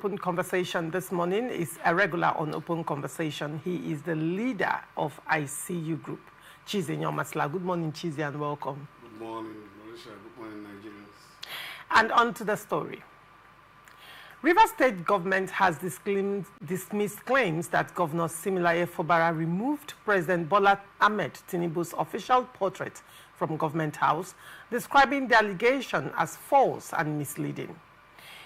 Open Conversation this morning is a regular on Open Conversation. He is the leader of ICU Group, Chizi Nyomasla. Good morning, Chizi, and welcome. Good morning, Malaysia. Good morning, Nigerians. And on to the story. Rivers State government has dismissed claims that Governor Similaye Fubara removed President Bola Ahmed Tinubu's official portrait from Government House, describing the allegation as false and misleading.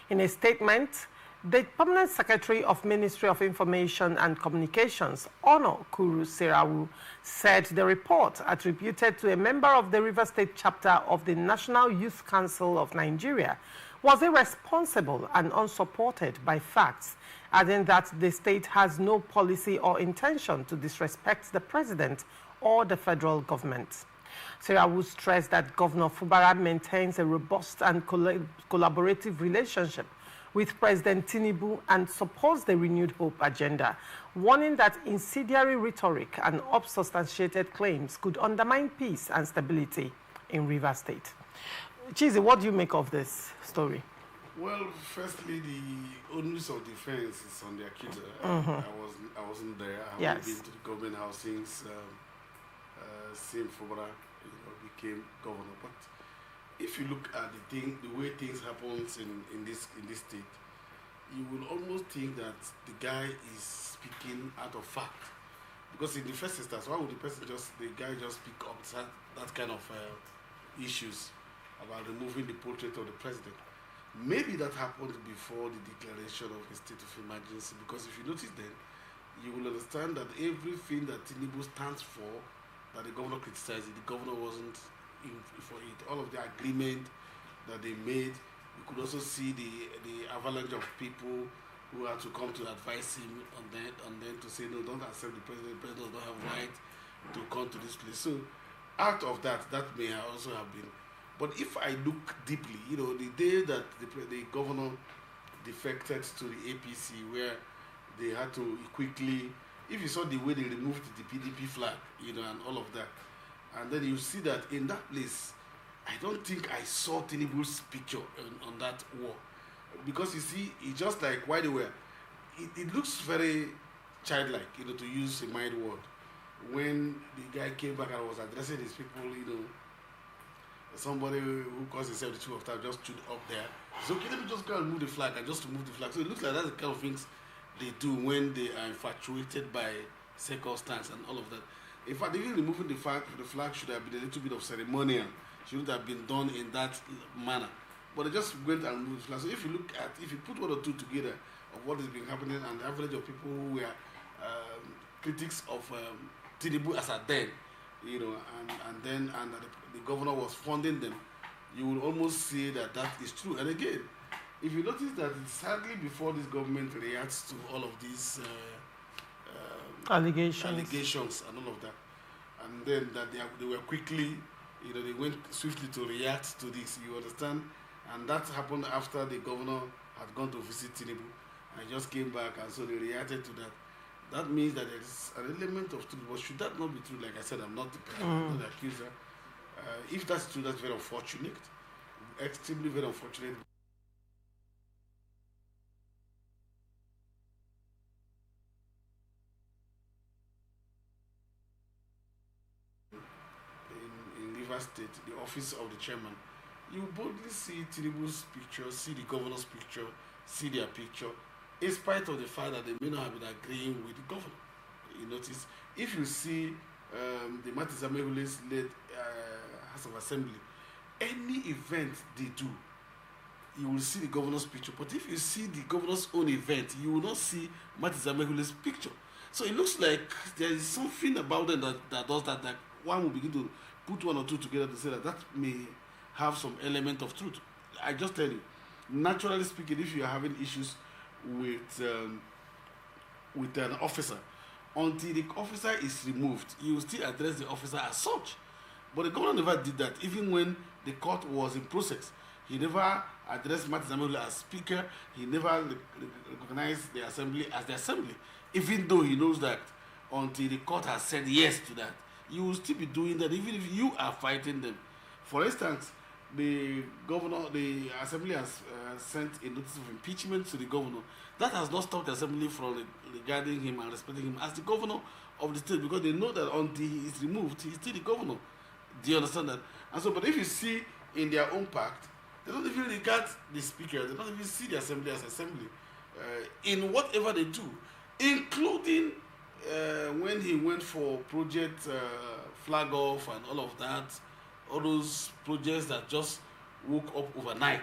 In a statement, the Permanent Secretary of Ministry of Information and Communications, Ono Kuru Serawu, said the report attributed to a member of the Rivers State chapter of the National Youth Council of Nigeria was irresponsible and unsupported by facts, adding that the state has no policy or intention to disrespect the president or the federal government. Serawu stressed that Governor Fubara maintains a robust and collaborative relationship with President Tinubu and supports the Renewed Hope agenda, warning that incendiary rhetoric and unsubstantiated claims could undermine peace and stability in Rivers State. Chizi, what do you make of this story? Well, firstly, the onus of defense is on the accuser. I wasn't there. I haven't been to the government house since Fubara became governor. But if you look at the way things happen in this state, you will almost think that the guy is speaking out of fact. Because in the first instance, why would the guy just pick up that kind of issues about removing the portrait of the president? Maybe that happened before the declaration of a state of emergency, because if you notice then, you will understand that everything that Tinubu stands for, that the governor criticized, the governor wasn't in for it. All of the agreement that they made, you could also see the avalanche of people who had to come to advise him on that, and then to say, no, don't accept the president does not have right to come to this place. So out of that may also have been. But if I look deeply, the day that the governor defected to the APC, where they had to quickly, if you saw the way they removed the PDP flag, and all of that, and then you see that in that place, I don't think I saw Tinubu's picture on that wall. Because you see, it's just like why they were, it looks very childlike, to use a mild word. When the guy came back and was addressing his people, somebody who calls himself the chief of staff just stood up there. So okay, let me just go and move the flag, and just to move the flag. So it looks like that's the kind of things they do when they are infatuated by circumstance and all of that. In fact, even removing the flag should have been a little bit of ceremonial. Shouldn't have been done in that manner. But they just went and moved the flag. So if you put one or two together of what has been happening, and the average of people who were critics of Tinubu as a then, and the governor was funding them, you will almost say that is true. And again, if you notice that it's hardly before this government reacts to all of these allegations and all of that, and then that they were quickly, they went swiftly to react to this, you understand? And that happened after the governor had gone to visit Tinubu and just came back, and so they reacted to that. That means that there is an element of truth. But should that not be true? Like I said, I'm not the accuser. If that's true, that's very unfortunate. Extremely very unfortunate. In Rivers State, the office of the chairman, you boldly see Tinubu's picture, see the governor's picture, see their picture, in spite of the fact that they may not have been agreeing with the governor. You notice, if you see the Martin Zamehule's led House of Assembly, any event they do, you will see the governor's picture. But if you see the governor's own event, you will not see Martin Zamehule's picture. So it looks like there is something about them that does that one will begin to put one or two together to say that may have some element of truth. I just tell you, naturally speaking, if you are having issues with an officer, until the officer is removed, you will still address the officer as such. But the governor never did that. Even when the court was in process, he never addressed Martin Zamelu as speaker. He never recognized the assembly as the assembly, even though he knows that until the court has said yes to that, you will still be doing that, even if you are fighting them. For instance, the governor, the assembly has sent a notice of impeachment to the governor. That has not stopped the assembly from regarding him and respecting him as the governor of the state, because they know that until he is removed, he is still the governor. Do you understand that? And so, but if you see in their own pact, they don't even regard the speaker, they don't even see the assembly as assembly in whatever they do, including when he went for project flag off and all of that, all those projects that just woke up overnight,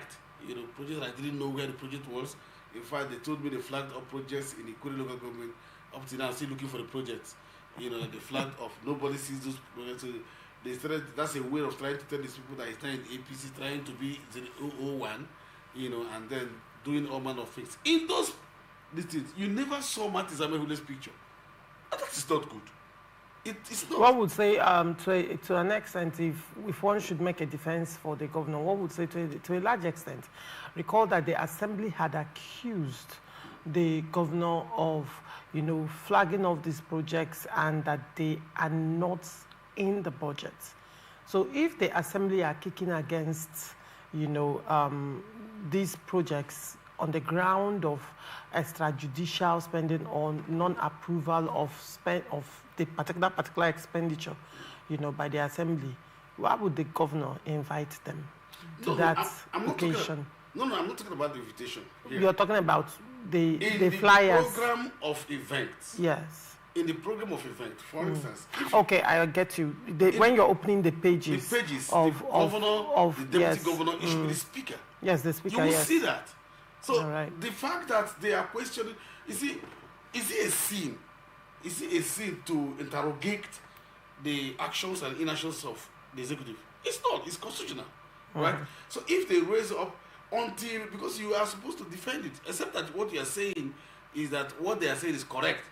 projects I didn't know where the project was. In fact, they told me they flagged up projects in the Ikuri local government. Up to now, I'm still looking for the projects. They flagged off. Nobody sees those projects. So they started, that's a way of trying to tell these people that it's not in APC, trying to be the 001, and then doing all manner of things. In those things, you never saw Martin Zamehule's picture. And that is not good. It's not. What would say, to an extent, if one should make a defense for the governor, what would say to a large extent? Recall that the assembly had accused the governor of, flagging off these projects and that they are not in the budget. So if the assembly are kicking against, these projects on the ground of extrajudicial spending or non-approval of the particular expenditure, by the assembly, why would the governor invite them to occasion? I'm not talking about the invitation. Here. You're talking about the flyers. In the program of events. Yes. In the program of events, for instance. Okay, I get you. When you're opening the pages. The pages, the governor, the deputy governor, it should be the speaker. Yes, the speaker, you will see that. So right. The fact that they are questioning, is it a sin? Is it a sin to interrogate the actions and inactions of the executive? It's not. It's constitutional, right? So if they raise up because you are supposed to defend it, except that what you are saying is that what they are saying is correct,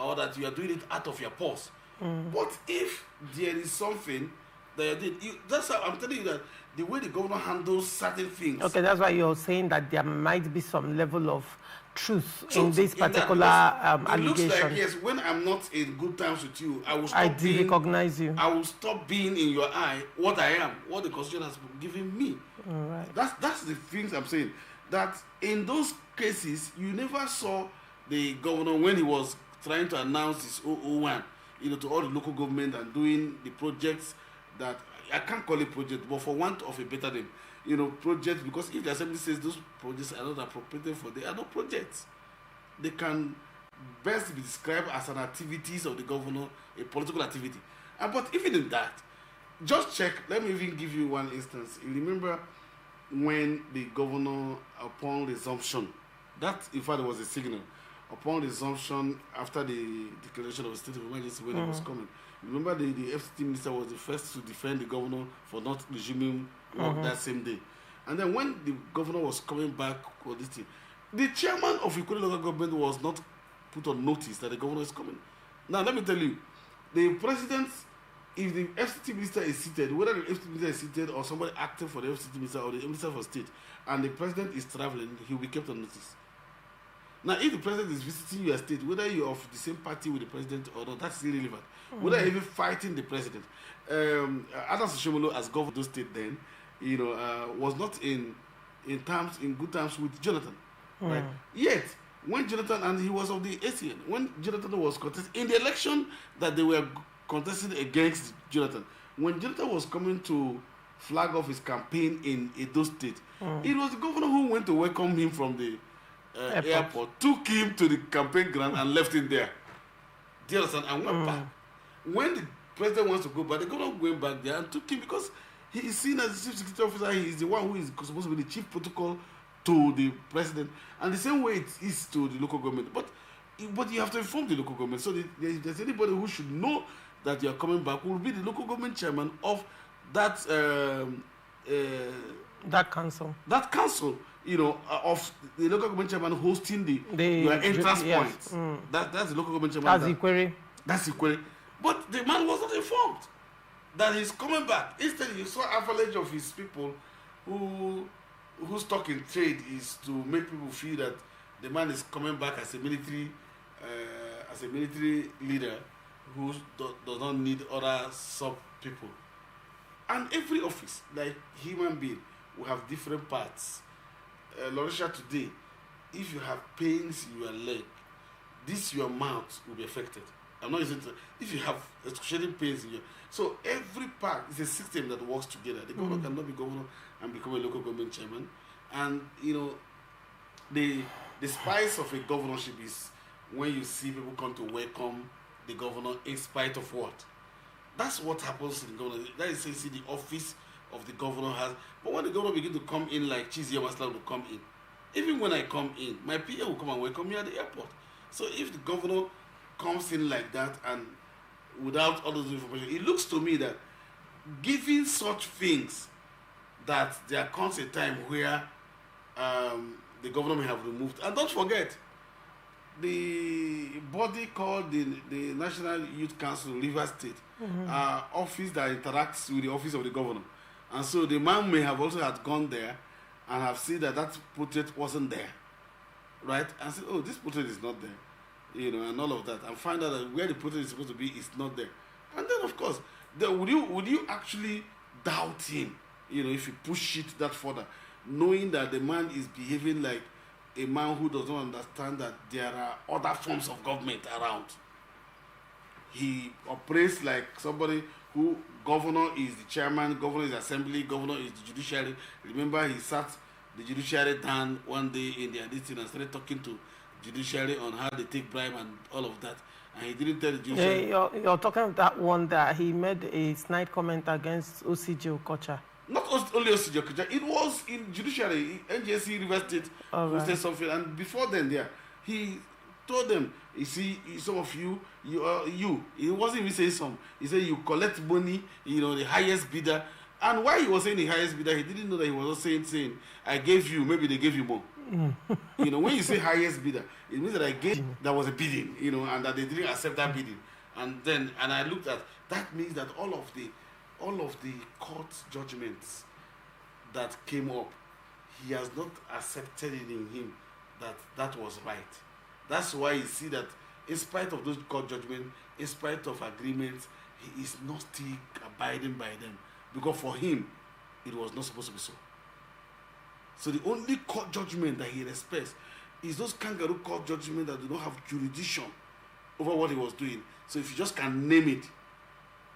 or that you are doing it out of your purse. But if there is something that you did, that's how I'm telling you that the way the governor handles certain things. Okay, that's why you're saying that there might be some level of truth in this particular allegation. It looks like, yes, when I'm not in good terms with you, I will stop recognize you. I will stop being in your eye what I am, what the Constitution has given me. Right. That's the things I'm saying. That in those cases, you never saw the governor when he was trying to announce his 001, to all the local government and doing the projects that I can't call it project, but for want of a better name, projects, because if the assembly says those projects are not appropriated for, they are not projects. They can best be described as an activities of the governor, a political activity. But even in that, just check. Let me even give you one instance. You remember when the governor, upon resumption, that in fact was a signal, upon resumption after the declaration of a state of emergency when it was coming. Remember the FCT minister was the first to defend the governor for not resuming work that same day. And then when the governor was coming back for this thing, the chairman of Ikuri local government was not put on notice that the governor is coming. Now let me tell you, the president, if the FCT minister is seated, whether the FCT minister is seated or somebody acting for the FCT minister or the minister for state, and the president is traveling, he will be kept on notice. Now, if the president is visiting your state, whether you're of the same party with the president or not, that's irrelevant. Whether you're even fighting the president. Adam Soshomolo, as governor of those state then, was not in good terms with Jonathan. Right? Yet, when Jonathan, and he was of the ACN, when Jonathan was contesting, in the election that they were contesting against Jonathan, when Jonathan was coming to flag off his campaign in Edo State, it was the governor who went to welcome him from the airport, took him to the campaign ground and left him there. Do you understand? And went back. When the president wants to go back, the governor went back there and took him because he is seen as the chief security officer. He is the one who is supposed to be the chief protocol to the president. And the same way it is to the local government. But you have to inform the local government. So if there's anybody who should know that you are coming back, will be the local government chairman of that council. That council. Of the local government chairman hosting your entrance point. That's the local government chairman. That's Ikwere. That's Ikwere. But the man was not informed that he's coming back. Instead, you saw avalanche of his people whose stock in trade is to make people feel that the man is coming back as a military leader who does not need other sub people. And every office, like human being, will have different parts. Lauricia, today, if you have pains in your leg, your mouth will be affected. I'm not using if you have excruciating pains in your, so every part is a system that works together. The governor cannot be governor and become a local government chairman. And the spice of a governorship is when you see people come to welcome the governor in spite of what. That's what happens in the governor. That is, you see, the office of the governor has. But when the governor begin to come in, like Chizie Masla will come in, even when I come in, my PA will come and welcome me at the airport. So if the governor comes in like that and without all those information, it looks to me that giving such things, that there comes a time where the governor may have removed. And don't forget, the body called the National Youth Council, Rivers State, office that interacts with the office of the governor. And so the man may have also had gone there and have seen that portrait wasn't there, right? And said, oh, this portrait is not there, and all of that, and find out that where the portrait is supposed to be is not there. And then, of course, would you actually doubt him, if you push it that further, knowing that the man is behaving like a man who does not understand that there are other forms of government around? He operates like somebody who, governor is the chairman, governor is the assembly, governor is the judiciary. Remember, he sat the judiciary down one day in their meeting and started talking to judiciary on how they take bribe and all of that. And he didn't tell the judiciary. Yeah, you're talking about that one that he made a snide comment against OCJ Okocha. Not only OCJ Okocha, it was in judiciary, NJC Rivers State, who said something. And before then, he told them, you see, some of you, he wasn't even saying some. He said, you collect money, the highest bidder. And why he was saying the highest bidder, he didn't know that he was not saying, I gave you, maybe they gave you more. When you say highest bidder, it means that I gave, that was a bidding, and that they didn't accept that bidding. And I looked at, that means that all of the court judgments that came up, he has not accepted it in him that was right. That's why you see that in spite of those court judgments, in spite of agreements, he is not still abiding by them. Because for him, it was not supposed to be so. So the only court judgment that he respects is those kangaroo court judgments that do not have jurisdiction over what he was doing. So if you just can name it,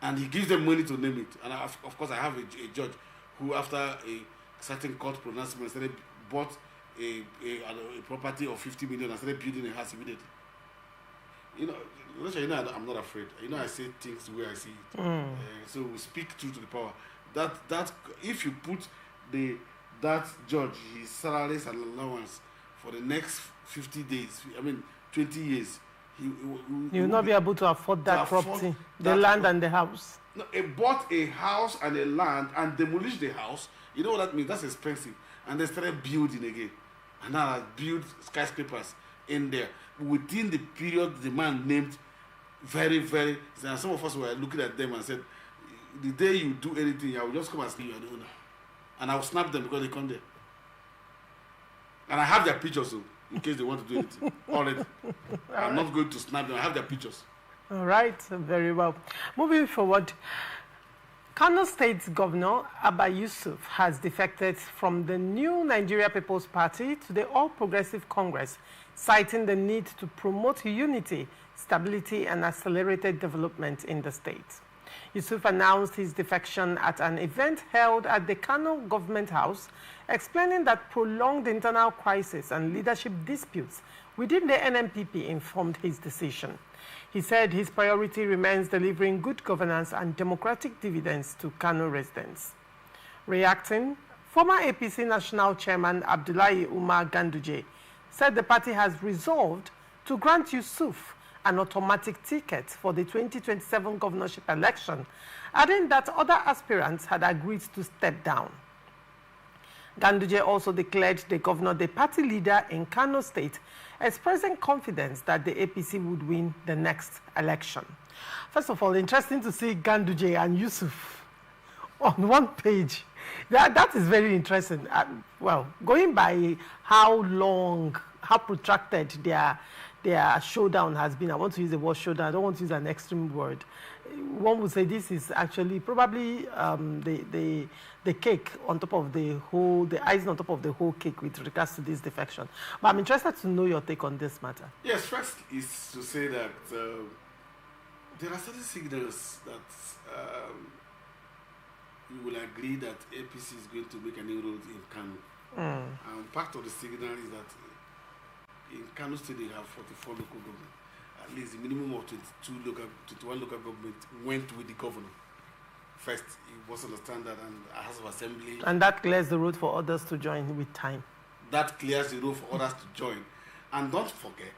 and he gives them money to name it. And of course, I have a judge who, after a certain court pronouncement, bought a property of 50 million and started building a house immediately. I'm not afraid. I say things the way I see it. So we speak true to the power. That if you put that judge, his salaries and allowance for the next 50 days, 20 years, he will not be able to afford that property, the land and the house. No, he bought a house and a land and demolished the house. You know what that means? That's expensive. And they started building again. And now I build skyscrapers in there. Within the period the man named, very, very, and some of us were looking at them and said, the day you do anything, I will just come and see you are the owner. And I will snap them because they come there. And I have their pictures, so, in case they want to do anything. Already. I'm not going to snap them. I have their pictures. All right. Very well. Moving forward, Kano State Governor Abba Yusuf has defected from the new Nigeria People's Party to the All Progressive Congress, citing the need to promote unity, stability, and accelerated development in the state. Yusuf announced his defection at an event held at the Kano Government House, explaining that prolonged internal crisis and leadership disputes within the NNPP informed his decision. He said his priority remains delivering good governance and democratic dividends to Kano residents. Reacting, former APC National Chairman Abdullahi Umar Ganduje said the party has resolved to grant Yusuf an automatic ticket for the 2027 governorship election, adding that other aspirants had agreed to step down. Ganduje also declared the governor the party leader in Kano State, expressing confidence that the APC would win the next election. First of all, interesting to see Ganduje and Yusuf on one page. That is very interesting. Well, going by how long, how protracted their showdown has been. I want to use the word showdown. I don't want to use an extreme word. one would say this is actually probably the cake on top of the icing on top of the whole cake with regards to this defection. But I'm interested to know your take on this matter. Yes, first is to say that there are certain signals that you will agree that APC is going to make an inroad in Kano. And part of the signal is that in Kano State they have 44 local governments. At least the minimum of 21 local government went with the governor. First, he was understand that, and a House of Assembly. And that clears the road for others to join with time. That clears the road for others to join. And don't forget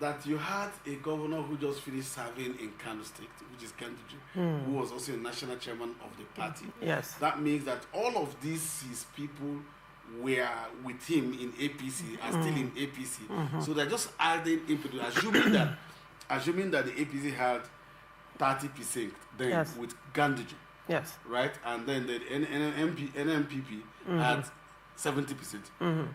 that you had a governor who just finished serving in Kano State, which is Ganduje, who was also a national chairman of the party. Yes. That means that all of these his people were with him in APC, are still in APC. So they're just adding input, assuming that the APC had 30% then with Ganduje. Yes. Right? And then the NMPP had 70%.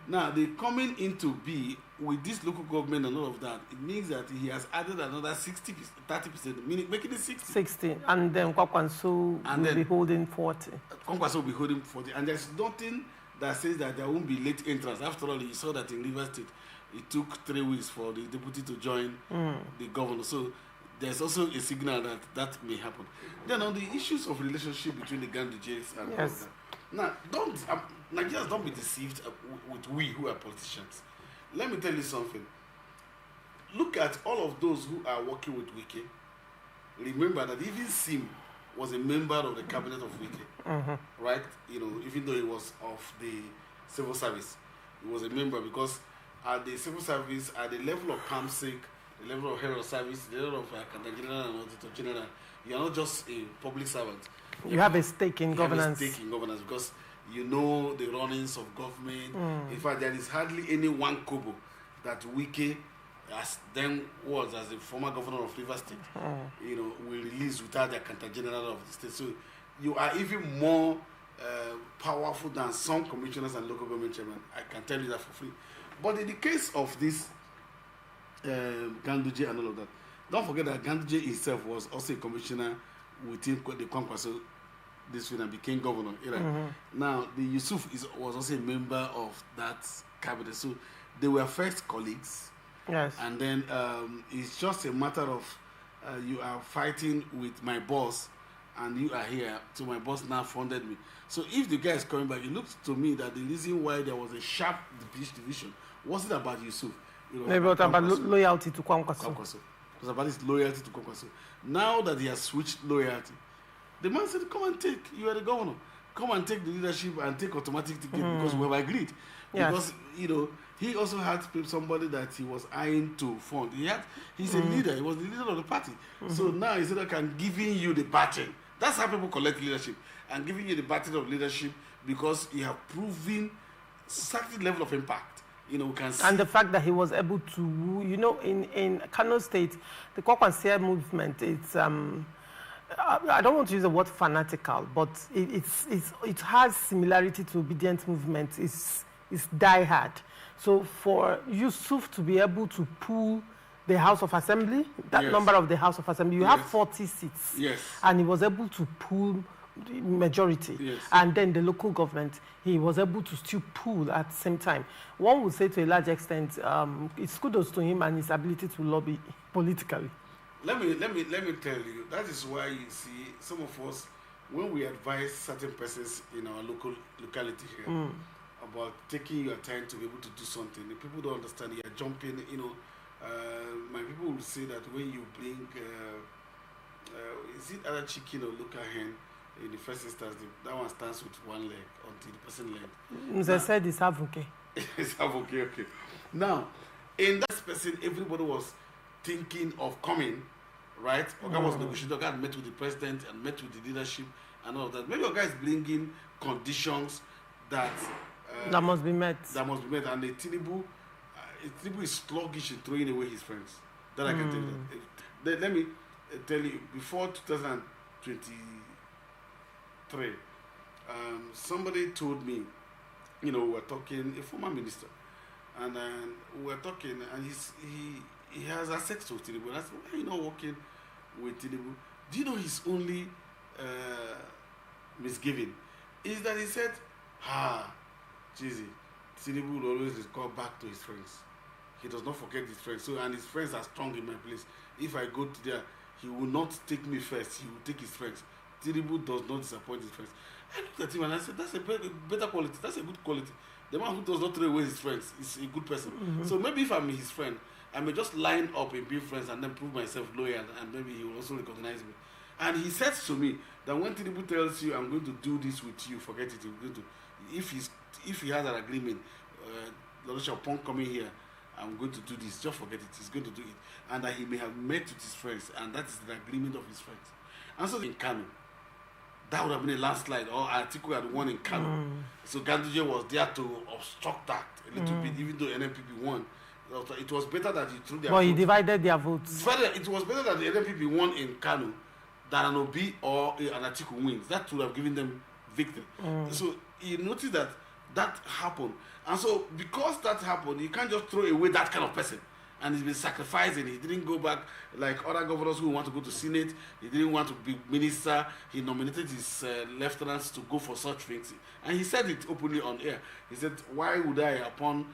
Now, they coming into B with this local government and all of that, it means that he has added another 30%, meaning making it 60. 60. And then Kwakwanso will be holding 40. Kwakwanso will be holding 40. And there's nothing that says that there won't be late entrance. After all, you saw that in Rivers State, it took 3 weeks for the deputy to join the governor. So there's also a signal that that may happen. Then on the issues of relationship between the Gandujes and all that. Now, Nigerians don't be deceived with we who are politicians. Let me tell you something. Look at all of those who are working with Wike. Remember that even Sim was a member of the cabinet of Wike, right? You know, even though he was of the civil service, he was a member because at the civil service, at the level of PAMSIC, the level of Herald Service, the level of Accountant General and Auditor General, you are not just a public servant. You have a stake in governance. You have a stake in governance because you know the runnings of government. In fact, there is hardly any one kobo that Wike, as then was as the former governor of Rivers State, you know, will release without the Accountant General of the state. So you are even more powerful than some commissioners and local government chairmen. I can tell you that for free. But in the case of this Ganduje and all of that, don't forget that Ganduje himself was also a commissioner within the Kwankwaso district and became governor. Now, the Yusuf was also a member of that cabinet. So they were first colleagues. Yes. And then it's just a matter of you are fighting with my boss and you are here. So my boss now funded me. So if the guy is coming back, it looks to me that the reason why there was a sharp division wasn't about Yusuf. You know, maybe about loyalty to Kwankwaso. It was about his loyalty to Kwankwaso. Now that he has switched loyalty, the man said, come and take, you are the governor. Come and take the leadership and take automatic ticket because we have agreed. Yes. Because, you know, he also had somebody that he was eyeing to fund. He's a leader. He was the leader of the party. So now he said, okay, I'm giving you the baton. That's how people collect leadership. I'm giving you the baton of leadership because you have proven certain level of impact. You know, we can see. And the fact that he was able to, you know, in Kano State, the Kwakwansia movement, it's I don't want to use the word fanatical, but it has similarity to obedient movement. It's diehard. So for Yusuf to be able to pull the House of Assembly, that number of the House of Assembly, you have 40 seats. Yes. And he was able to pull the majority. Yes. And then the local government, he was able to still pull at the same time. One would say to a large extent, it's kudos to him and his ability to lobby politically. Let me tell you, that is why you see some of us, when we advise certain persons in our locality here about taking your time to be able to do something, the people don't understand. You are jumping, you know. My people will say that when you bring, is it either chicken or local hen? In the first instance, that one stands with one leg until the person leg. They said it's avuke. It's avuke, okay. Now, in that person, everybody was thinking of coming, right? Oga was negotiating. Oga met with the president and met with the leadership and all of that. Maybe Oga is bringing conditions that that must be met. That must be met. And the Tinubu is sluggish in throwing away his friends. That I can tell you. Let me tell you, before 2023, somebody told me, you know, we were talking, a former minister, and we were talking, and he has access to Tinubu. And I said, why are you not working with Tinubu? Do you know his only misgiving is that he said, Cheesy, Tinubu will always call back to his friends. He does not forget his friends. So, and his friends are strong in my place. If I go to there, he will not take me first. He will take his friends. Tinubu does not disappoint his friends. I looked at him and I said, that's a better quality. That's a good quality. The man who does not throw away his friends is a good person. So maybe if I'm his friend, I may just line up and be friends and then prove myself loyal, and maybe he will also recognize me. And he says to me that when Tinubu tells you, I'm going to do this with you, forget it. If he has an agreement, upon coming here, I'm going to do this, just forget it. He's going to do it. And that he may have met with his friends, and that is the agreement of his friends. And so in Kano, that would have been a landslide, or Atiku had won in Kano. So Ganduje was there to obstruct that a little bit, even though NNPP won. It was better that he threw their votes. He divided their votes. It was better that the NNPP won in Kano than an Obi or an Atiku wins. That would have given them victory. So you notice that happened. And so because that happened, you can't just throw away that kind of person. And he's been sacrificing. He didn't go back like other governors who want to go to Senate. He didn't want to be minister. He nominated his lieutenants to go for such things. And he said it openly on air. He said, why would I, upon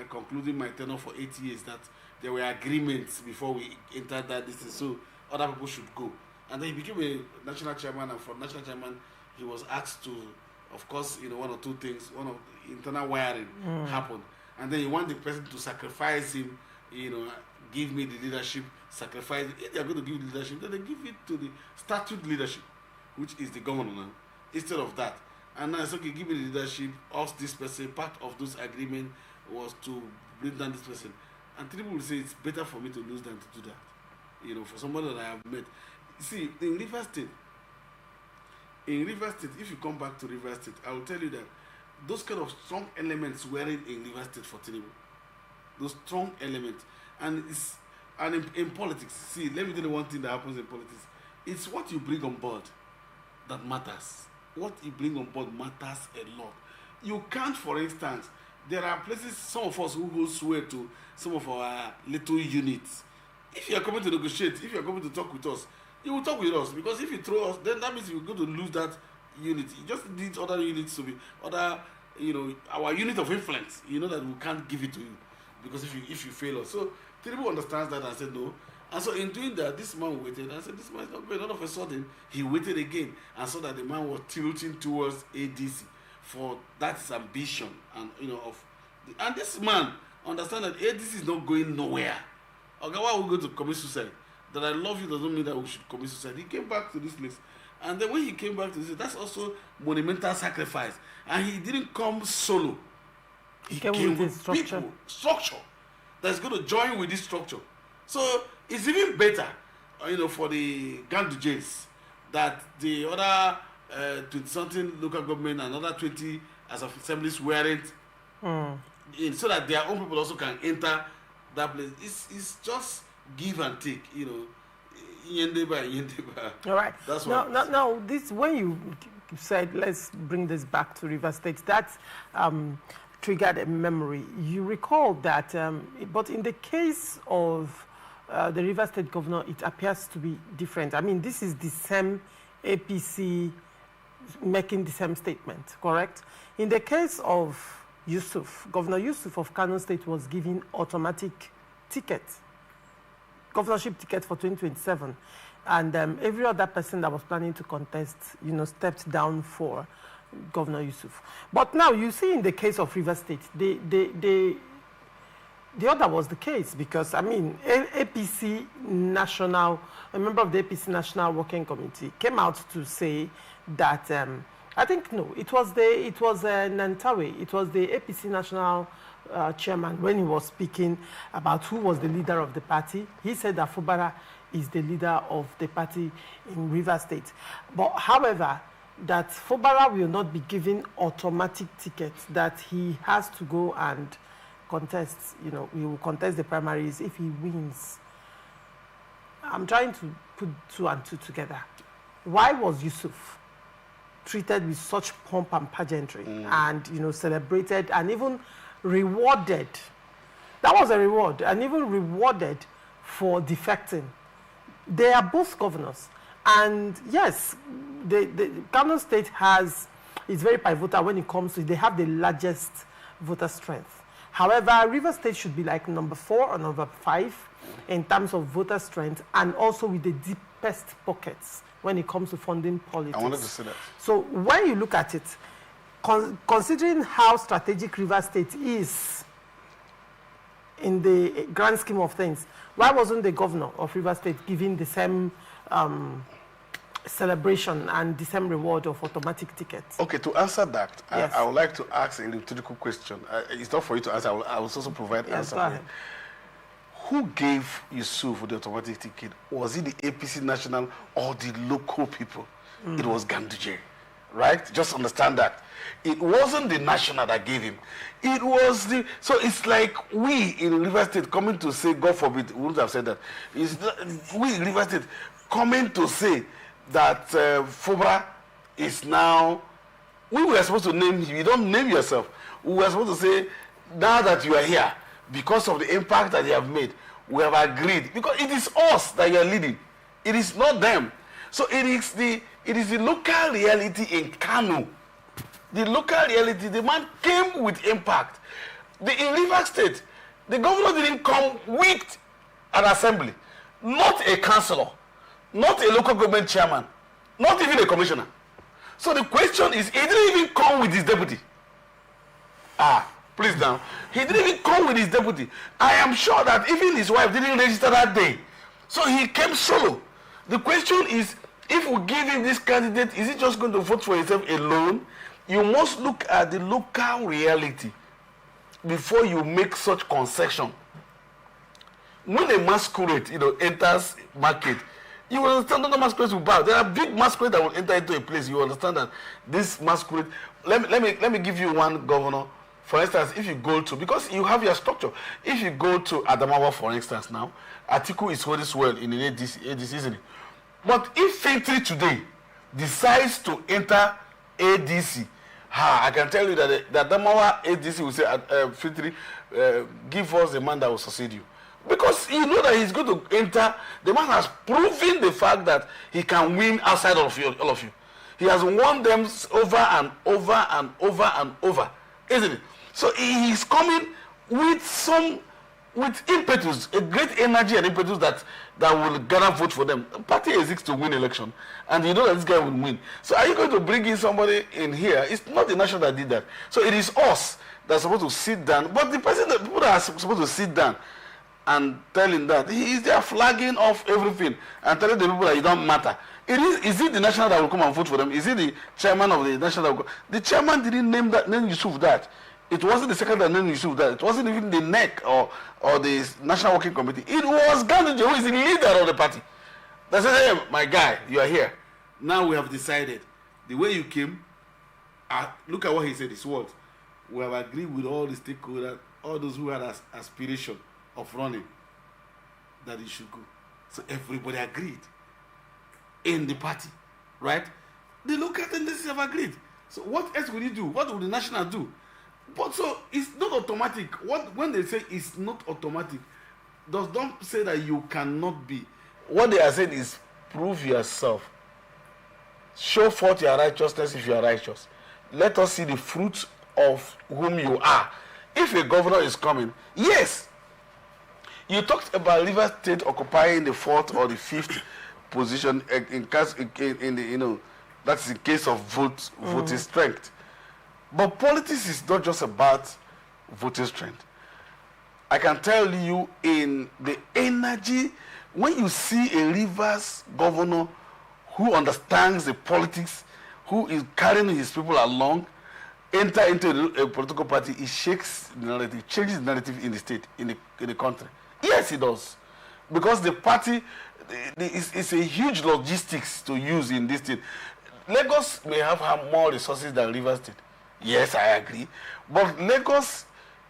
concluding my tenure for 8 years, that there were agreements before we entered that distance, so other people should go. And then he became a national chairman, and from national chairman, he was asked to, of course, one or two things. One of internal wiring happened. And then he wanted the person to sacrifice him, give me the leadership, sacrifice. If they are going to give leadership, then they give it to the statute leadership, which is the governor now, instead of that. And now it's okay, give me the leadership of this person. Part of those agreement was to bring down this person. And people will say it's better for me to lose than to do that. For somebody that I have met. See, in Rivers State, if you come back to Rivers State, I will tell you that those kind of strong elements were in Rivers State for Tinubu. Those strong elements. And in politics, see, let me tell you one thing that happens in politics. It's what you bring on board that matters. What you bring on board matters a lot. You can't, for instance, there are places, some of us who go swear to some of our little units. If you are coming to negotiate, if you are coming to talk with us, you will talk with us, because if you throw us, then that means you're going to lose that unit. You just need other units to be, our unit of influence, that we can't give it to you, because if you fail us. So Tinubu understands that and said no. And so in doing that, this man waited and said, this man is not going. All of a sudden, he waited again and saw that the man was tilting towards ADC for that ambition and this man understand that ADC is not going nowhere. Okay, why are we going to commit suicide? That I love you doesn't mean that we should commit suicide. He came back to this place. And then when he came back to this, that's also monumental sacrifice. And he didn't come solo. He came with structure that's going to join with this structure. So it's even better, for the Gandujays that the other 20-something local government and other 20 as of assemblies weren't so that their own people also can enter that place. It's just give and take, All right. That's what. No. This when you said let's bring this back to Rivers State, that triggered a memory. You recall that, but in the case of the Rivers State governor, it appears to be different. I mean, this is the same APC making the same statement, correct? In the case of Yusuf, Governor Yusuf of Kano State was given automatic ticket, governorship ticket for 2027. And every other person that was planning to contest, stepped down for Governor Yusuf. But now you see in the case of Rivers State, the other was the case, because, I mean, APC National, a member of the APC National Working Committee came out to say that, it was Nantawe, it was the APC National chairman, when he was speaking about who was the leader of the party. He said that Fubara is the leader of the party in Rivers State. But, however, that Fubara will not be given automatic tickets, that he has to go and contest, he will contest the primaries if he wins. I'm trying to put two and two together. Why was Yusuf treated with such pomp and pageantry and, celebrated and even rewarded? That was a reward, and even rewarded for defecting. They are both governors, And yes, the Kano State is very pivotal when it comes to, they have the largest voter strength. However, River State should be like number 4 or number 5 in terms of voter strength, and also with the deepest pockets when it comes to funding politics. I wanted to say that. So when you look at it, considering how strategic River State is in the grand scheme of things, why wasn't the governor of River State given the same celebration and the same reward of automatic tickets? Okay, to answer that, yes. I would like to ask a rhetorical question. It's not for you to answer. I will also provide yes, answer. Go ahead. Who gave Yusuf the automatic ticket? Was it the APC national or the local people? It was Ganduje, right? Just understand that. It wasn't the national that gave him. It was the... So it's like we in River State coming to say, God forbid, we wouldn't have said that. We in River State coming to say that Fobra is now... We were supposed to name him. You don't name yourself. We were supposed to say, now that you are here, because of the impact that they have made, we have agreed. Because it is us that you are leading. It is not them. So it is the local reality in Kano. The local reality, the man came with impact. In River State, the governor didn't come with an assembly, not a councillor, not a local government chairman, not even a commissioner. So the question is, he didn't even come with his deputy. Please now. He didn't even come with his deputy. I am sure that even his wife didn't register that day. So he came solo. The question is, if we give him this candidate, is he just going to vote for himself alone? You must look at the local reality before you make such concession. When a masquerade, enters market, you will understand that the masquerades will bow. There are big masquerades that will enter into a place. You understand that this masquerade. Let me give you one governor. For instance, if you go to, because you have your structure, if you go to Adamawa, for instance, now, Atiku is holding well in the ADC, isn't it? But if Fintri today decides to enter ADC, I can tell you that the Adamawa ADC will say, Fintri, give us the man that will succeed you. Because you know that he's going to enter, the man has proven the fact that he can win outside of you, all of you. He has won them over and over and over and over, isn't it? So he is coming with impetus, a great energy and impetus that will gather vote for them. The party exists to win election, and you know that this guy will win. So are you going to bring in somebody in here? It's not the national that did that. So it is us that's supposed to sit down. But the person that people that are supposed to sit down and tell him that he is there flagging off everything and telling the people that it don't matter. Is it the national that will come and vote for them? Is it the chairman of the national that will go? The chairman didn't name Yusuf that. It wasn't the secretary that named Yusuf that. It wasn't even the NEC or the National Working Committee. It was Ganduje, who is the leader of the party. That said, hey, my guy, you are here. Now we have decided. The way you came, look at what he said, his words. We have agreed with all the stakeholders, all those who had aspiration of running, that he should go. So everybody agreed in the party, right? The local tendencies have agreed. So what else will you do? What will the national do? But so it's not automatic. When they say it's not automatic, don't say that you cannot be. What they are saying is prove yourself. Show forth your righteousness if you are righteous. Let us see the fruit of whom you are. If a governor is coming, yes. You talked about River State occupying the 4th or the 5th position that's in case of voting strength. But politics is not just about voting strength. I can tell you in the energy, when you see a Rivers governor who understands the politics, who is carrying his people along, enter into a political party, he shakes the narrative, changes the narrative in the state, in the country. Yes, he does. Because the party, it's a huge logistics to use in this state. Lagos may have more resources than Rivers State. Yes, I agree. But Lagos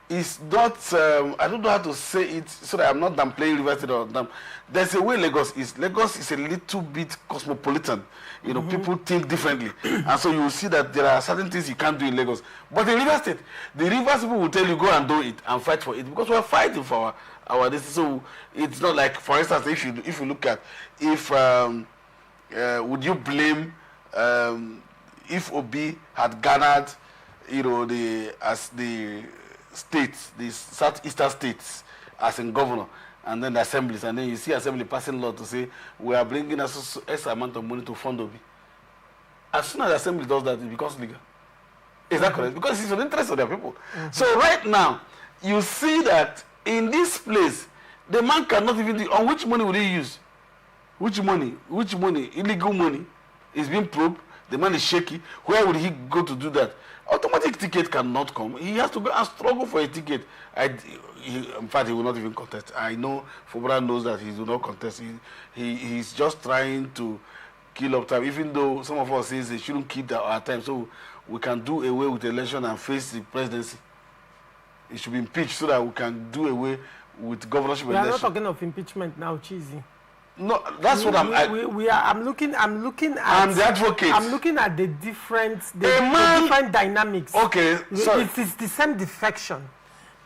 is not, I don't know how to say it so that I'm not downplaying Rivers State or them. There's a way Lagos is. Lagos is a little bit cosmopolitan. People think differently. And so you will see that there are certain things you can't do in Lagos. But in Rivers State, the Rivers people will tell you go and do it and fight for it because we're fighting for our this. So it's not like, for instance, if you look at if would you blame if Obi had garnered, the states, the southeastern states, as in governor, and then the assemblies, and then you see assembly passing law to say we are bringing us X amount of money to fund Obi. As soon as the assembly does that, it becomes legal. Is that correct? Because it's in the interest of their people. So right now, you see that in this place, the man cannot even do, on which money will he use? Which money? Illegal money is being probed. The man is shaky. Where would he go to do that? Automatic ticket cannot come. He has to go and struggle for a ticket. In fact, he will not even contest. I know Fubara knows that he will not contest. He's just trying to kill up time, even though some of us says they shouldn't keep our time, so we can do away with the election and face the presidency. It should be impeached so that we can do away with governorship election. We are not talking of impeachment now, Cheesy. No, that's what I'm. I'm looking at. I'm the advocate. I'm looking at the different dynamics. Okay, so it is the same defection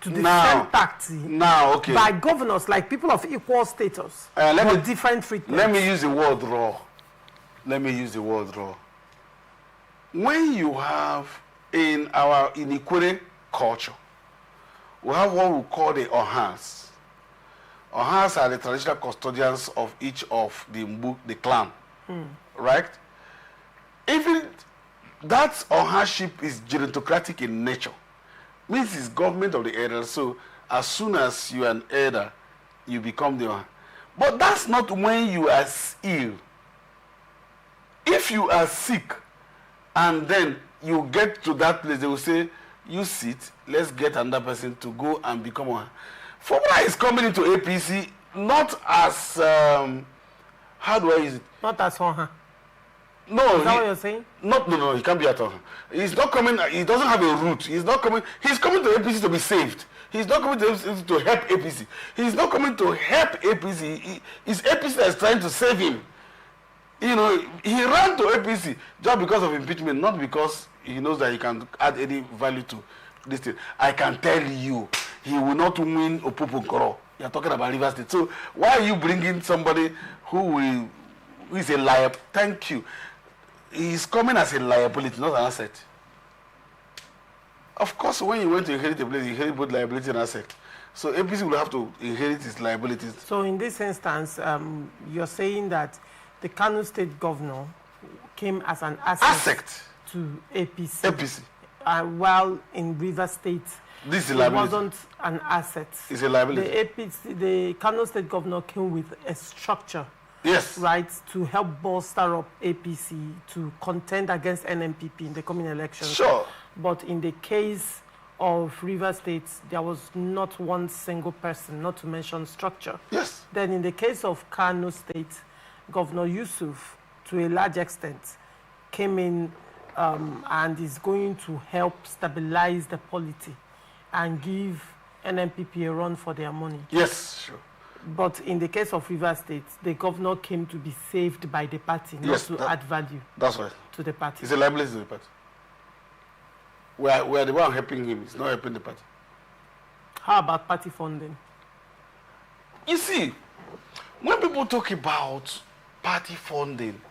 to the same party. Now, okay. By governors, like people of equal status, but different treatment. Let me use the word raw. When you have in Ikwere culture, we have what we call the Ohans. Ohans are the traditional custodians of each of the clan, right? Even that Ohanship is gerontocratic in nature. Means it's government of the elder. So as soon as you are an elder, you become the Ohan. But that's not when you are ill. If you are sick, and then you get to that place, they will say, you sit, let's get another person to go and become one. Fubara is coming into APC not as, how do I use it? Not as one. No. Is that what you're saying? No, he can't be at all. He's not coming, he doesn't have a route. He's coming to APC to be saved. He's not coming to APC to help APC. He's not coming to help APC. It's APC that's trying to save him. He ran to APC just because of impeachment, not because he knows that he can add any value to this thing. I can tell you, he will not win Opopo Nkoro. You're talking about Rivers State. So why are you bringing somebody who is a liar? Thank you. He's coming as a liability, not an asset. Of course, when you went to inherit a place, you inherit both liability and asset. So APC will have to inherit its liabilities. So in this instance, you're saying that the Kano State governor came as an asset to APC. While in Rivers State, it wasn't an asset. It's a liability. The Kano State governor came with a structure. Yes. Right, to help bolster up APC to contend against NNPP in the coming elections. Sure. But in the case of Rivers State, there was not one single person, not to mention structure. Yes. Then in the case of Kano State, Governor Yusuf, to a large extent, came in and is going to help stabilize the polity and give NNPP a run for their money. Yes, sure. But in the case of Rivers State, the governor came to be saved by the party, not to add value to the party. It's a liability to the party. We are the one helping him. It's not helping the party. How about party funding? You see, when people talk about party funding,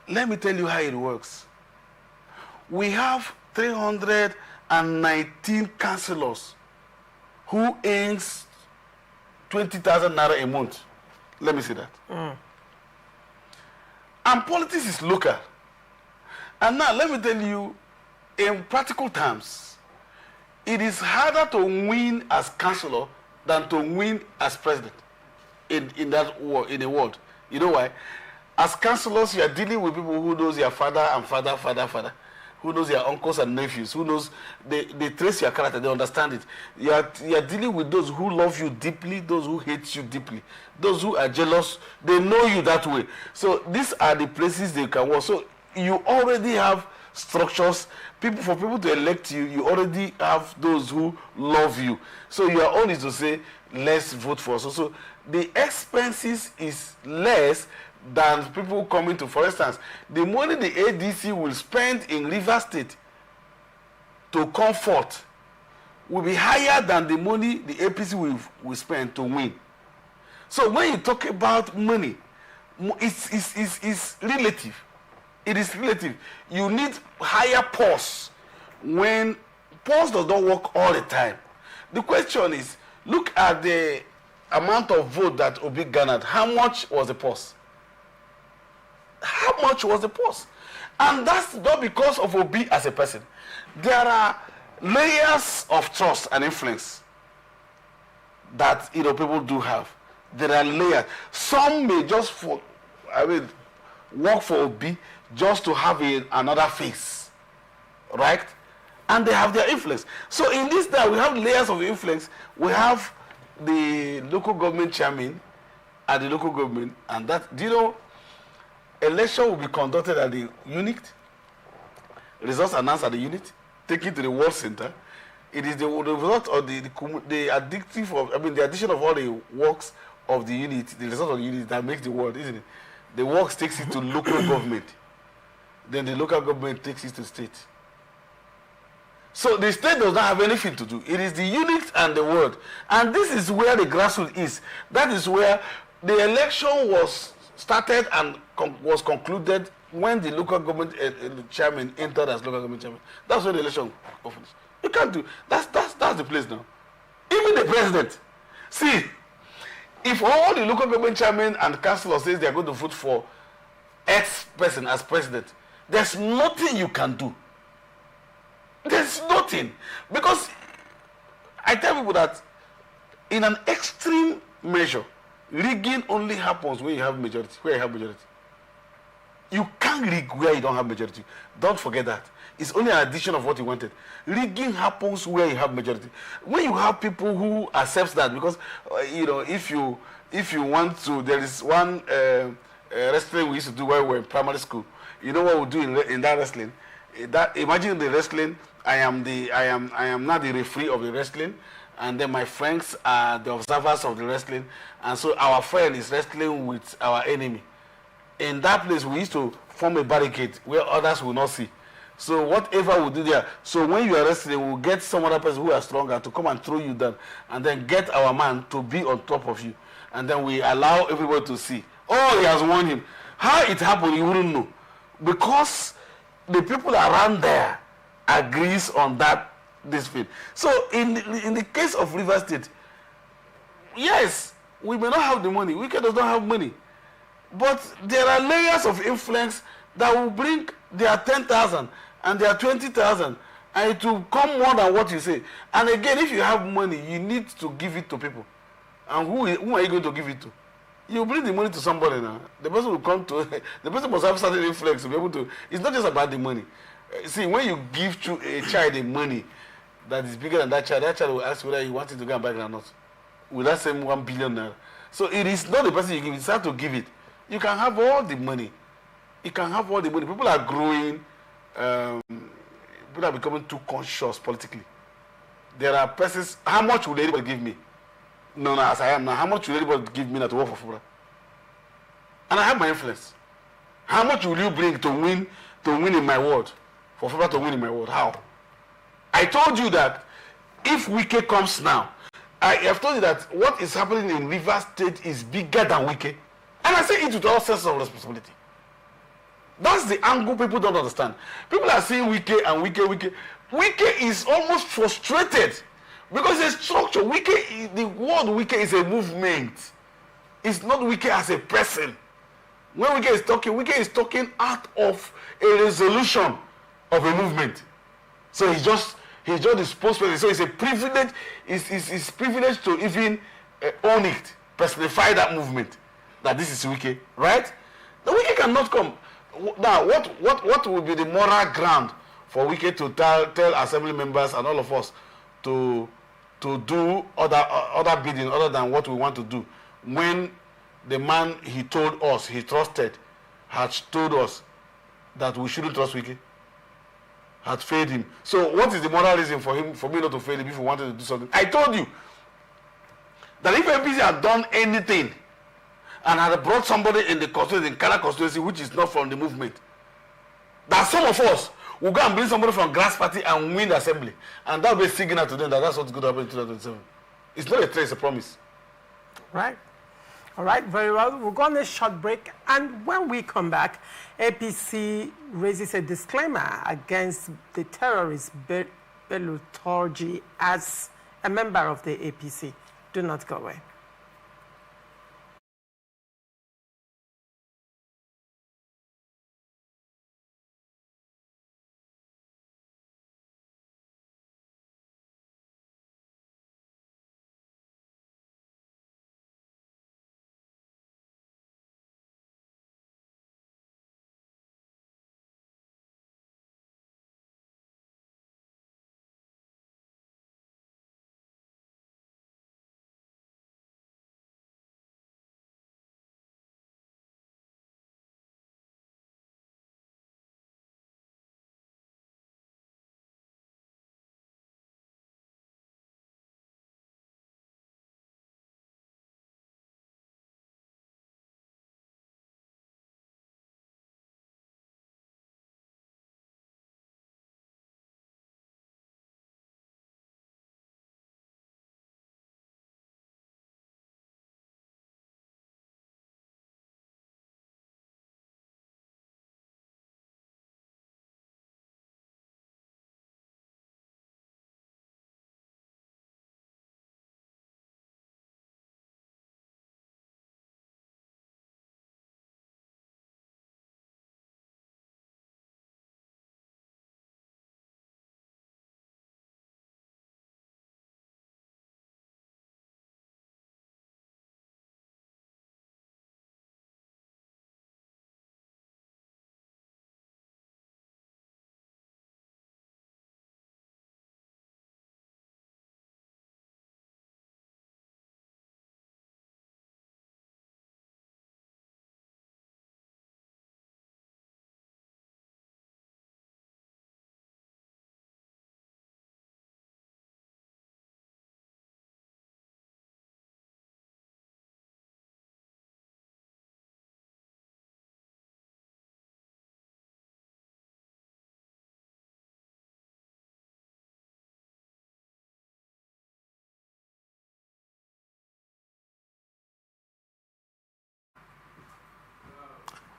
let me tell you how it works. We have 319 councillors who earns 20,000 naira a month. Let me say that. And politics is local. And now let me tell you, in practical terms, it is harder to win as councillor than to win as president in a world. You know why? As councillors, you are dealing with people who knows your father and father, who knows your uncles and nephews, who knows, they trace your character, they understand it. You are dealing with those who love you deeply, those who hate you deeply, those who are jealous, they know you that way. So these are the places they can work. So you already have structures. For people to elect you, you already have those who love you. So your own is to say, let's vote for us. So the expenses is less than people coming to, for instance, the money the ADC will spend in Rivers State to comfort will be higher than the money the APC will spend to win. So when you talk about money, It's relative. It is relative. You need higher pulse when pulse does not work all the time. The question is, look at the amount of vote that Obi garnered. How much was the pulse? How much was the pulse? And that's not because of Obi as a person. There are layers of trust and influence that people do have. There are layers. Some may just work for Obi just to have another face, right? And they have their influence. So in this time, we have layers of influence. We have the local government chairman at the local government, and that, election will be conducted at the unit, results announced at the unit, taken to the world center. It is the result of the addition of all the works of the unit, the result of the unit that makes the world, isn't it? The works takes it to local government. Then the local government takes it to state. So the state does not have anything to do. It is the unit and the world. And this is where the grassroots is. That is where the election was started and was concluded when the local government chairman entered as local government chairman. That's when the election was finished. You can't do. That's the place now. Even the president. See, if all the local government chairman and councillors says they are going to vote for X person as president, there's nothing you can do. There's nothing. Because I tell people that in an extreme measure, rigging only happens when you have majority. You can't rig where you don't have majority. Don't forget that. It's only an addition of what you wanted. Rigging happens where you have majority. When you have people who accept that, because if you want to, there is one wrestling we used to do while we were in primary school. You know what we do in that wrestling? Imagine the wrestling. I am now the referee of the wrestling, and then my friends are the observers of the wrestling, and so our friend is wrestling with our enemy. In that place, we used to form a barricade where others will not see. So whatever we do there, so when you are wrestling, we'll get some other person who are stronger to come and throw you down, and then get our man to be on top of you, and then we allow everybody to see. Oh, he has won him. How it happened, you wouldn't know, because the people around there agrees on this thing. So in the case of Rivers State, yes, we may not have the money. Wike does not have money. But there are layers of influence that will bring their 10,000 and their 20,000, and it will come more than what you say. And again, if you have money, you need to give it to people. And who are you going to give it to? You bring the money to somebody now. The person will come to, the person must have certain influence to be able to. It's not just about the money. See, when you give to a child the money that is bigger than that child will ask whether he wants it to go and buy it or not. With that same 1 billion naira. So it is not the person you give, it's hard to give it. You can have all the money. You can have all the money. People are growing. People are becoming too conscious politically. There are persons. How much would anybody give me? No, as I am now. How much would anybody give me now to work for Fubra? And I have my influence. How much will you bring to win in my ward? For Fubra to win in my ward? How? I told you that if Wike comes now, I have told you that what is happening in Rivers State is bigger than Wike. And I say it with all sense of responsibility. That's the angle people don't understand. People are saying Wike and Wike. Wike is almost frustrated because it's a structure. The word Wike is a movement. It's not Wike as a person. When Wike is talking out of a resolution of a movement. So he's just the spokesperson. So it's a privilege. It's privileged to even own it, personify that movement. That this is Wike, right? The Wike cannot come. Now, what will be the moral ground for Wike to tell assembly members and all of us to do other bidding other than what we want to do, when the man he told us he trusted had told us that we shouldn't trust Wike, had failed him. So what is the moral reason for me not to fail him if we wanted to do something? I told you that if APC had done anything and had brought somebody in the constituency, in Kala constituency, which is not from the movement, that some of us will go and bring somebody from Grass Party and win the assembly. And that will be a signal to them that that's what's going to happen in 2027. It's not a threat, it's a promise. Right. All right, very well. We'll go on a short break, and when we come back, APC raises a disclaimer against the terrorist Bello Turji as a member of the APC. Do not go away.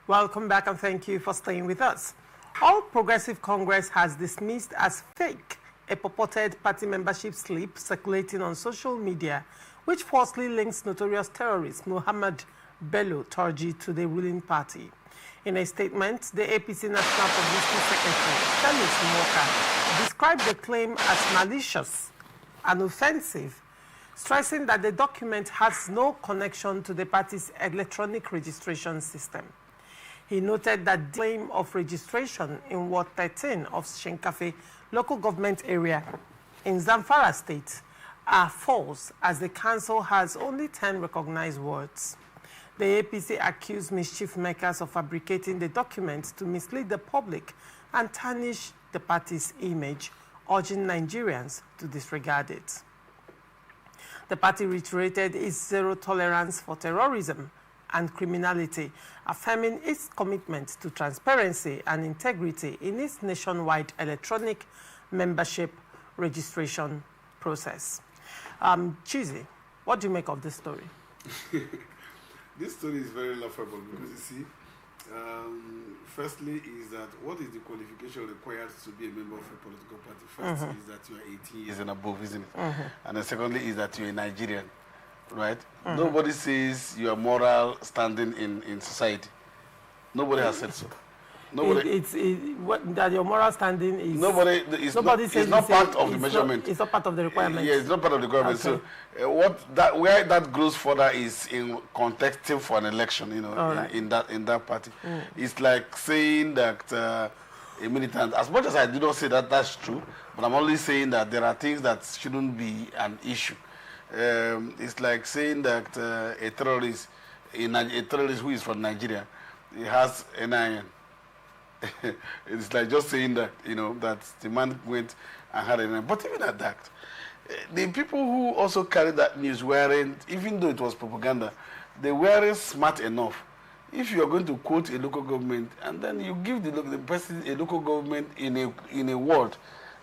Welcome back, and thank you for staying with us. All Progressive Congress has dismissed as fake a purported party membership slip circulating on social media, which falsely links notorious terrorist Muhammad Bello Turji to the ruling party. In a statement, the APC National Publicity Secretary, Felix Moka, described the claim as malicious and offensive, stressing that the document has no connection to the party's electronic registration system. He noted that the claim of registration in Ward 13 of Shinkafi local government area in Zamfara State are false, as the council has only 10 recognized wards. The APC accused mischief makers of fabricating the document to mislead the public and tarnish the party's image, urging Nigerians to disregard it. The party reiterated its zero tolerance for terrorism and criminality, affirming its commitment to transparency and integrity in its nationwide electronic membership registration process. Chizi, what do you make of this story? This story is very laughable because you see, firstly is that what is the qualification required to be a member of a political party? First is that you are 18 years and above, isn't it? And then secondly is that you're a Nigerian. Right? Nobody says your moral standing in society. Nobody has said so. Nobody. That your moral standing is. Nobody. It's not part of the measurement. It's not part of the requirement. Yeah, it's not part of the requirement. Okay. So, where that grows further is in contesting for an election. You know, right. in that party, it's like saying that a militant. As much as I do not say that that's true, but I'm only saying that there are things that shouldn't be an issue. It's like saying that a terrorist who is from Nigeria, he has an iron. It's like just saying that, you know, that the man went and had an iron. But even at that, the people who also carried that news weren't, even though it was propaganda, they weren't smart enough. If you are going to quote a local government and then you give the person a local government in a ward,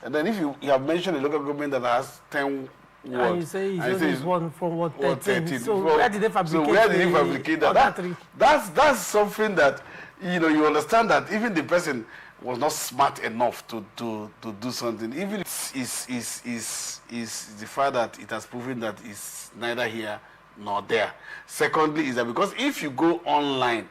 and then if you have mentioned a local government that has 10 ward. And you say it's one from what 13. So Well, where did they fabricate? So where did they fabricate that? That's something that you understand that even the person was not smart enough to do something. Even is the fact that it has proven that it's neither here nor there. Secondly, is that because if you go online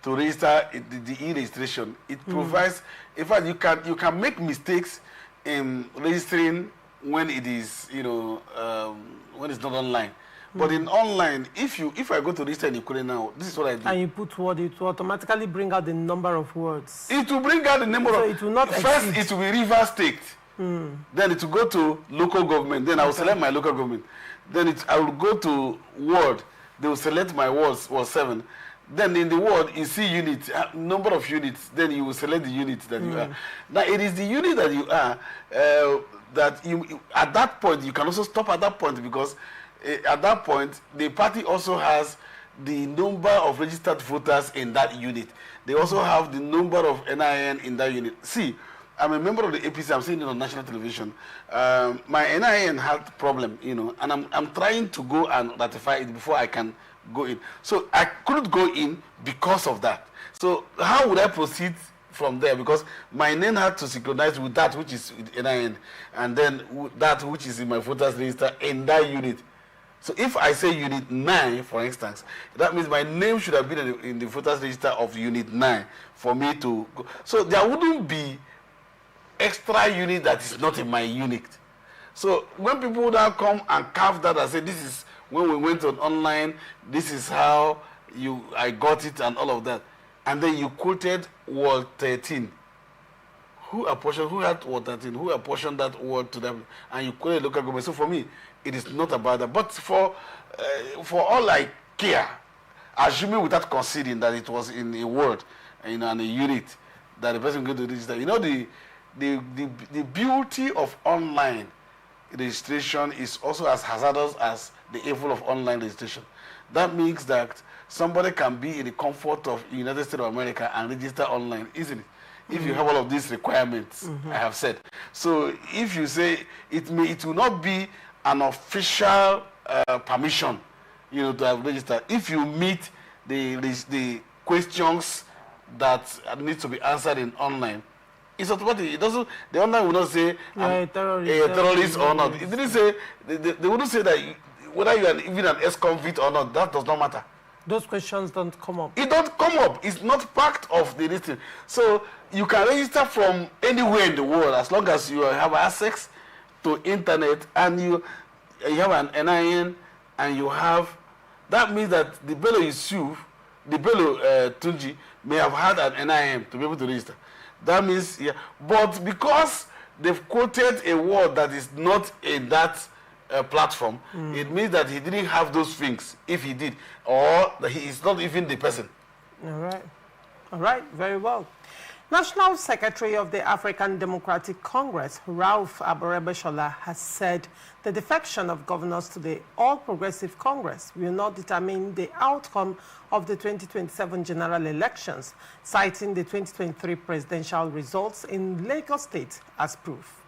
to register the e-registration, it provides. In fact, you can make mistakes in registering when it is when it's not online. But in online, if I go to register in Ikure now, this is what I do. And you put word, it will automatically bring out the number of words. It will bring out the number so of. It will not first, exceed. it will be River State. Then it will go to local government. Then I will select my local government. Then I will go to ward. They will select my wards, ward 7. Then in the ward, you see unit, number of units. Then you will select the unit that you are. Now it is the unit that you are that you at that point you can also stop at that point, because at that point the party also has the number of registered voters in that unit. They also have the number of NIN in that unit. See, I'm a member of the APC. I'm seeing it on national television. My NIN had problem, and I'm trying to go and ratify it before I can go in. So I couldn't go in because of that. So how would I proceed from there? Because my name had to synchronize with that which is with NIN, and then that which is in my voters register in that unit. So if I say unit 9, for instance, that means my name should have been in the voters register of unit 9 for me to go. So there wouldn't be extra unit that is not in my unit. So when people now come and carve that and say, this is when we went on online, this is how I got it and all of that, and then you quoted word 13. Who had word 13? Who apportioned that word to them? And you quoted local government. So for me, it is not about that. But for all I care, assuming without conceding that it was in a word, and a unit that the person going to register. The beauty of online registration is also as hazardous as the evil of online registration. That means that somebody can be in the comfort of the United States of America and register online, isn't it? If you have all of these requirements, I have said. So if you say it will not be an official permission, to have registered. If you meet the questions that need to be answered in online, it's automatic. It doesn't. The online will not say a terrorist or not. It didn't say. They wouldn't say that whether you are even an ex-convict or not. That does not matter. Those questions don't come up. It don't come up. It's not part of the listing. So you can register from anywhere in the world as long as you have access to internet and you have an NIN and you have. That means that the Bello Yusuf, the Bello Tunji may have had an NIN to be able to register. That means, but because they've quoted a word that is not in that platform, it means that he didn't have those things, if he did, or that he is not even the person. All right, very well. National Secretary of the African Democratic Congress, Ralph Aborebeshola, has said the defection of governors to the All Progressive Congress will not determine the outcome of the 2027 general elections, citing the 2023 presidential results in Lagos State as proof.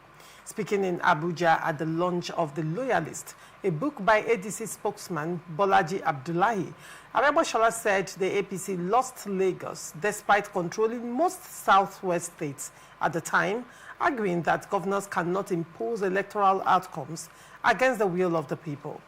Speaking in Abuja at the launch of The Loyalist, a book by ADC spokesman Bolaji Abdullahi, Aborebeshola said the APC lost Lagos despite controlling most southwest states at the time, arguing that governors cannot impose electoral outcomes against the will of the people.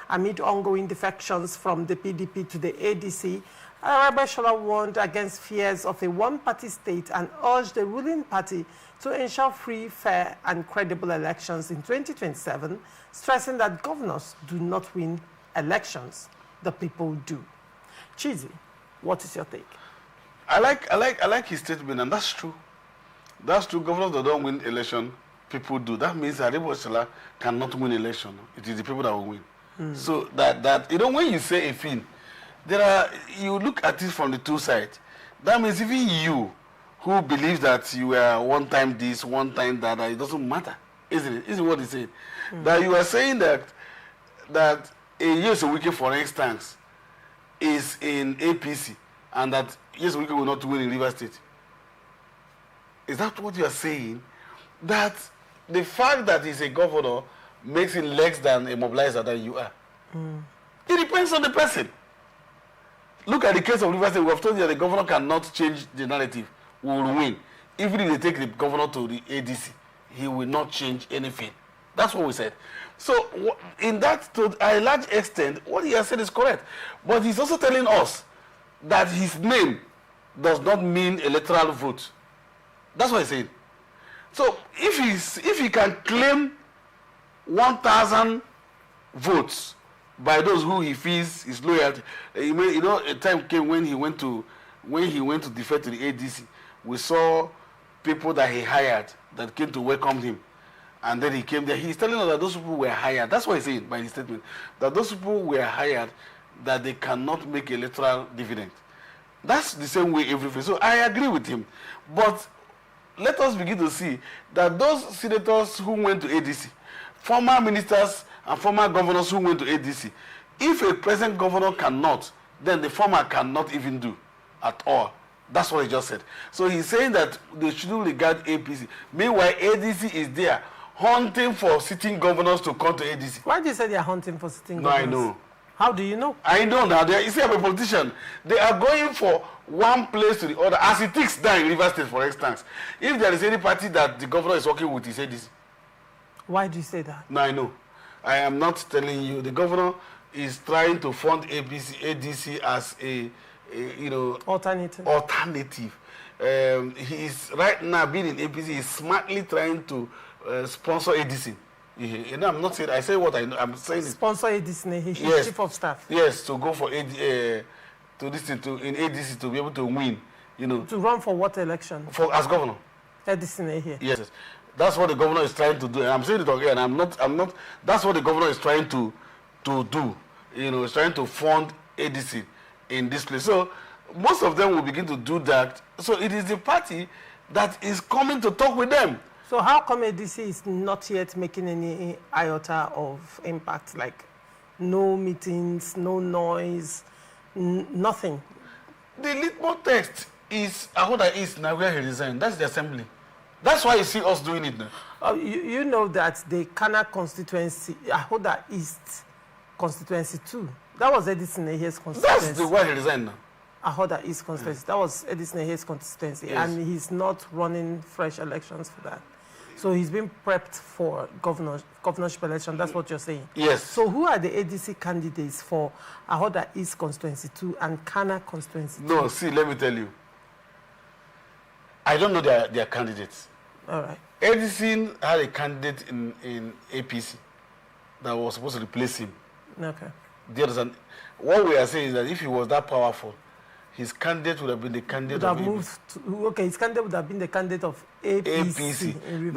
Amid ongoing defections from the PDP to the ADC, Aborebeshola warned against fears of a one-party state and urged the ruling party to ensure free, fair, and credible elections in 2027, stressing that governors do not win elections, the people do. Chizi, what is your take? I like his statement, and that's true. That's true. Governors that don't win election, people do. That means that Aborebeshola cannot win election. It is the people that will win. So that when you say a thing, you look at it from the two sides. That means even you, who believes that you are one time this, one time that, it doesn't matter, isn't it? Isn't what he said? That you are saying that a Yes Wike, for instance, is in APC, and that Yes Wike will not win in River State. Is that what you are saying? That the fact that he's a governor makes it less than a mobilizer than you are. It depends on the person. Look at the case of Rivers State. We have told you that the governor cannot change the narrative. We will win. Even if they take the governor to the ADC, he will not change anything. That's what we said. So, in that, to a large extent, what he has said is correct. But he's also telling us that his name does not mean electoral vote. That's what he's saying. So, if he can claim 1,000 votes by those who he feels is loyalty, you know, a time came when he went to defect to the ADC. We saw people that he hired that came to welcome him, and then he came there. He's telling us that those people were hired. That's what he's saying by his statement, that those people were hired, that they cannot make electoral dividend. That's the same way everything. So I agree with him, but let us begin to see that those senators who went to ADC, former ministers and former governors who went to ADC, if a present governor cannot, then the former cannot even do at all. That's what he just said. So he's saying that they shouldn't regard APC. Meanwhile, ADC is there hunting for sitting governors to come to ADC. Why do you say they are hunting for sitting governors? No, I know. How do you know? I know now. You see, I'm a politician. They are going for one place to the other. As it takes down in Rivers State, for instance, if there is any party that the governor is working with, it's ADC. Why do you say that? No, I know. I am not telling you. The governor is trying to fund ADC as a alternative. He is right now being in APC. He's smartly trying to sponsor ADC. You know, I'm not saying. I say what I know. I'm saying sponsor ADC. He's chief of staff. Yes, to go for in ADC to be able to win. You know, to run for what election? For as governor. ADC here. Yes, that's what the governor is trying to do. And I'm saying it again. I'm not. That's what the governor is trying to do. You know, he's trying to fund ADC in this place. So most of them will begin to do that. So it is the party that is coming to talk with them. So how come ADC is not yet making any iota of impact, like no meetings, no noise, nothing? The litmus test is Ahoda East, now where he resigned. That's the assembly. That's why you see us doing it now. You know that the Kana constituency, Ahoda East constituency too, that was Edison Ehe's constituency. That's the why he resigned now. Ahoda East constituency. That was Edison Ehe's constituency. Yes. And he's not running fresh elections for that. So he's been prepped for governorship election. That's what you're saying. Yes. So who are the ADC candidates for Ahoda East constituency 2 and Kana constituency 2? No, see, let me tell you. I don't know their candidates. All right. Edison had a candidate in APC that was supposed to replace him. Okay. What we are saying is that if he was that powerful, his candidate would have been the candidate of APC. His candidate would have been the candidate of APC.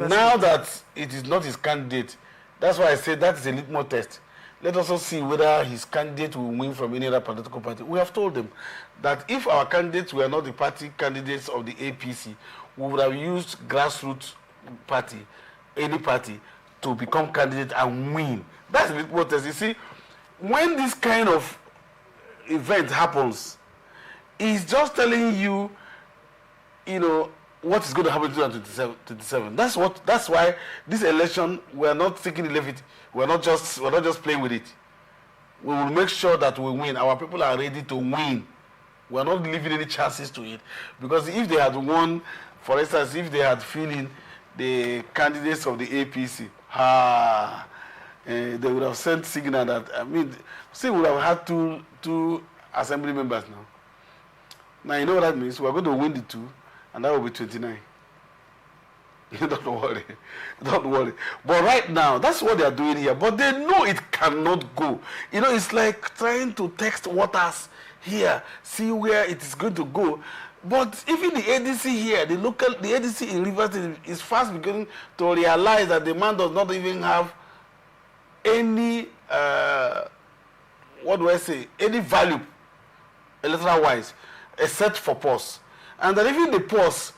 Now that it is not his candidate, that's why I said that is a litmus test. Let us also see whether his candidate will win from any other political party. We have told them that if our candidates were not the party candidates of the APC, we would have used grassroots party, any party, to become candidate and win. That's the litmus test. You see, when this kind of event happens, it's just telling you, what is going to happen in 2027. That's why this election, we are not taking the levity. We're not just playing with it. We will make sure that we win. Our people are ready to win. We're not leaving any chances to it. Because if they had won, for instance, if they had filled in the candidates of the APC, they would have sent signal that, we would have had two assembly members now. Now, you know what that means? We're going to win the 2, and that will be 29. Don't worry. Don't worry. But right now, that's what they are doing here. But they know it cannot go. It's like trying to test waters here, see where it is going to go. But even the ADC here, the ADC in Rivers is fast beginning to realize that the man does not even have any, any value, electoral-wise, except for pause. And that even the pause,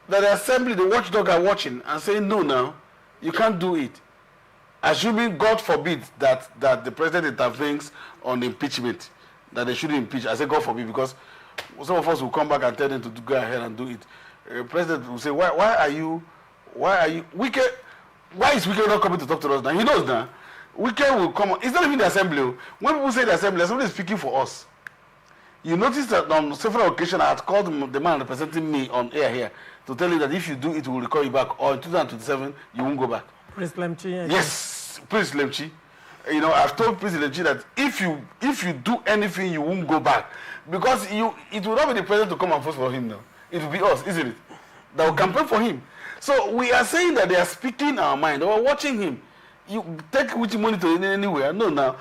that the assembly, the watchdog are watching and saying, no, now, you can't do it. Assuming, God forbid, that the president intervenes on impeachment, that they shouldn't impeach. I say God forbid, because some of us will come back and tell them to go ahead and do it. The president will say, why are you wicked? Why is Wike not coming to talk to us now? He knows now. Wike will come. It's not even the assembly. When people say the assembly is speaking for us. You notice that on several occasions I had called the man representing me on air here to tell you that if you do, it will recall you back, or in 2027 you won't go back. Prince Lemchi. Yes, Prince Lemchi. You know, I've told Prince Lemchi that if you do anything, you won't go back, because it will not be the president to come and vote for him now. It will be us, isn't it? That will campaign for him. So we are saying that they are speaking our mind. We're watching him. You take which money to anywhere? No, now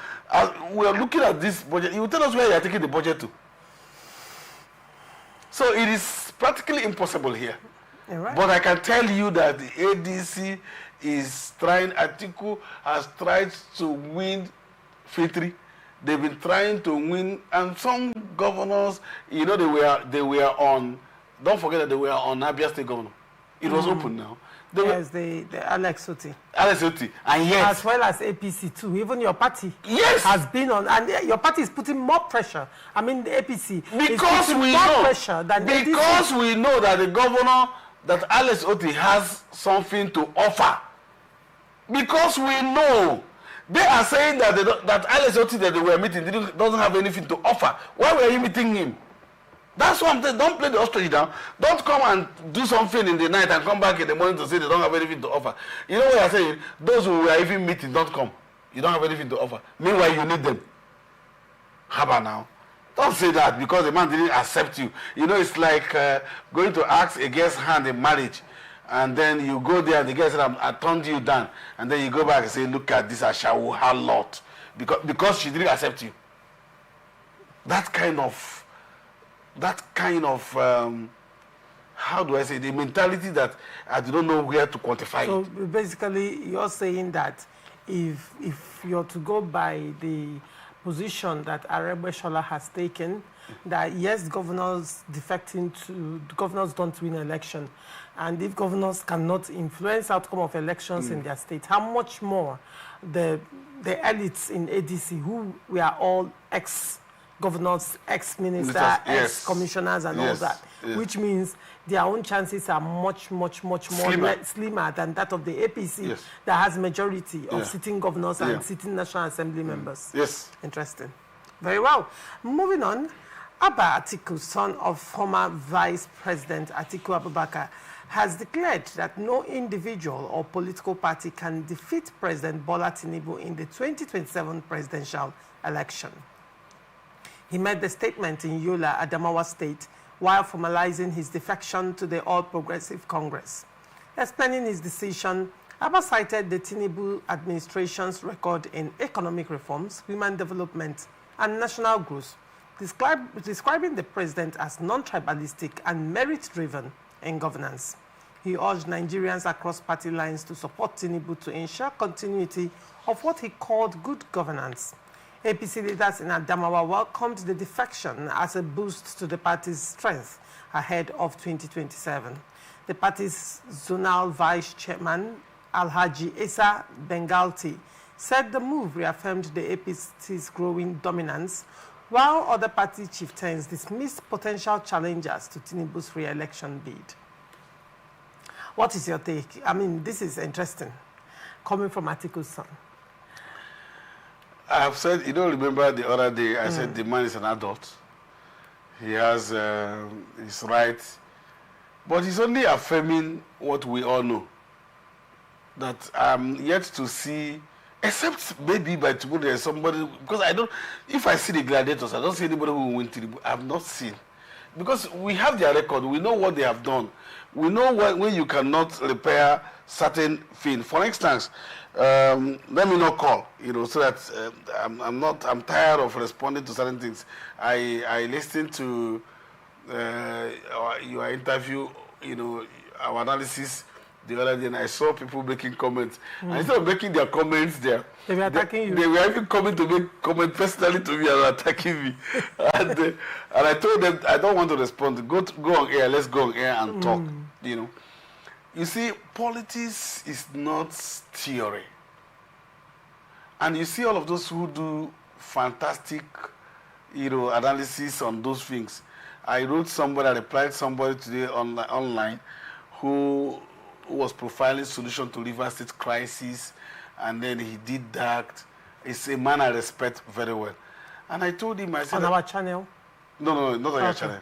we are looking at this budget. You tell us where you are taking the budget to. So it is practically impossible here. Right. But I can tell you that the ADC is trying. Atiku has tried to win Fitri. They've been trying to win, and some governors, you know, they were on. Don't forget that they were on Abia State governor. It was open now. Yes, the Alex Oti. Alex Oti, and yes, as well as APC too. Even your party, yes, has been on, and your party is putting more pressure. I mean, the APC because is we more know pressure than because APC. we know that the governor, that Alex Oti has something to offer. Because we know they are saying that that Alex Oti that they were meeting doesn't have anything to offer. Why were you meeting him? That's why I'm saying, don't play the ostrich down. Don't come and do something in the night and come back in the morning to say they don't have anything to offer. You know what I'm saying? Those who were even meeting, don't come. You don't have anything to offer. Meanwhile, you need them. How about now? Don't say that because the man didn't accept you. You know, it's like going to ask a girl's hand in marriage. And then you go there and the girl said, I turned you down. And then you go back and say, look at this, I shall her lot. Because she didn't accept you. That kind of how do I say, the mentality that I don't know where to quantify so it. Basically, you're saying that if you're to go by the position that Arebe Shola has taken, that yes, governors don't win election, and if governors cannot influence outcome of elections in their state, how much more the elites in ADC, who we are all ex-governors, ex-ministers, ex-commissioners and all that, which means their own chances are much more slimmer than that of the APC that has majority of sitting governors and sitting National Assembly members. Yes. Interesting. Very well. Moving on, Abba Atiku, son of former Vice President Atiku Abubakar, has declared that no individual or political party can defeat President Bola Tinubu in the 2027 presidential election. He made the statement in Yola, Adamawa State, while formalizing his defection to the All Progressive Congress. Explaining his decision, Abba cited the Tinubu administration's record in economic reforms, human development, and national growth, describing the president as non-tribalistic and merit-driven in governance. He urged Nigerians across party lines to support Tinubu to ensure continuity of what he called good governance. APC leaders in Adamawa welcomed the defection as a boost to the party's strength ahead of 2027. The party's zonal vice chairman, Alhaji Issa Bengalti, said the move reaffirmed the APC's growing dominance, while other party chieftains dismissed potential challengers to Tinubu's re-election bid. What is your take? I mean, this is interesting, coming from Atiku's son. I've said, you don't remember the other day, I said the man is an adult. He has his rights, but he's only affirming what we all know. That I'm yet to see, except maybe by tomorrow there's somebody, because if I see the gladiators, I don't see anybody who will win Tinubu. I've not seen. Because we have their record, we know what they have done. We know when you cannot repair certain things. For instance, let me not call, so that I'm tired of responding to certain things. I listened to your interview, our analysis the other day, and I saw people making comments. And instead of making their comments there, they were attacking you. They were even coming to make comments personally to me and attacking me. and I told them, I don't want to respond. Go on air, let's go on air and talk, You see, politics is not theory. And you see all of those who do fantastic, analysis on those things. I wrote somebody, I replied somebody today online who who was profiling solution to River State crisis, and then he did that. He's a man I respect very well. And I told him, I said... On our channel? No, not on your channel.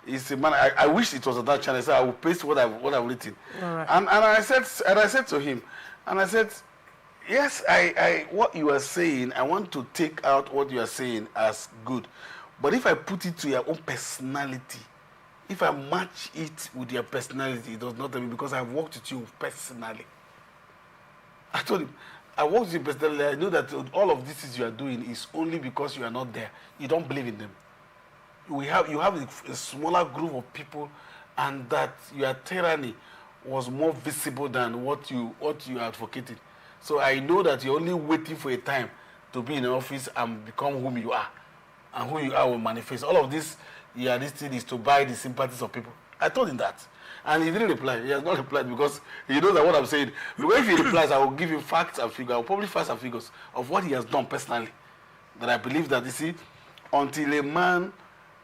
He's a man, I wish it was on that channel, so I will paste what I've written. All right. And I said to him, and I said, yes, what you are saying, I want to take out what you are saying as good. But if I put it to your own personality, if I match it with your personality, it does not tell me, because I've worked with you personally. I told him, I worked with you personally. I know that all of this you are doing is only because you are not there. You don't believe in them. You have a smaller group of people, and that your tyranny was more visible than what you advocated. So I know that you're only waiting for a time to be in the office and become whom you are, and who you are will manifest. All of this, this thing is to buy the sympathies of people. I told him that, and he didn't reply. He has not replied because he knows that what I'm saying. Because if he replies, I will give him facts and figures. I will probably facts and figures of what he has done personally. That I believe that, you see, until a man,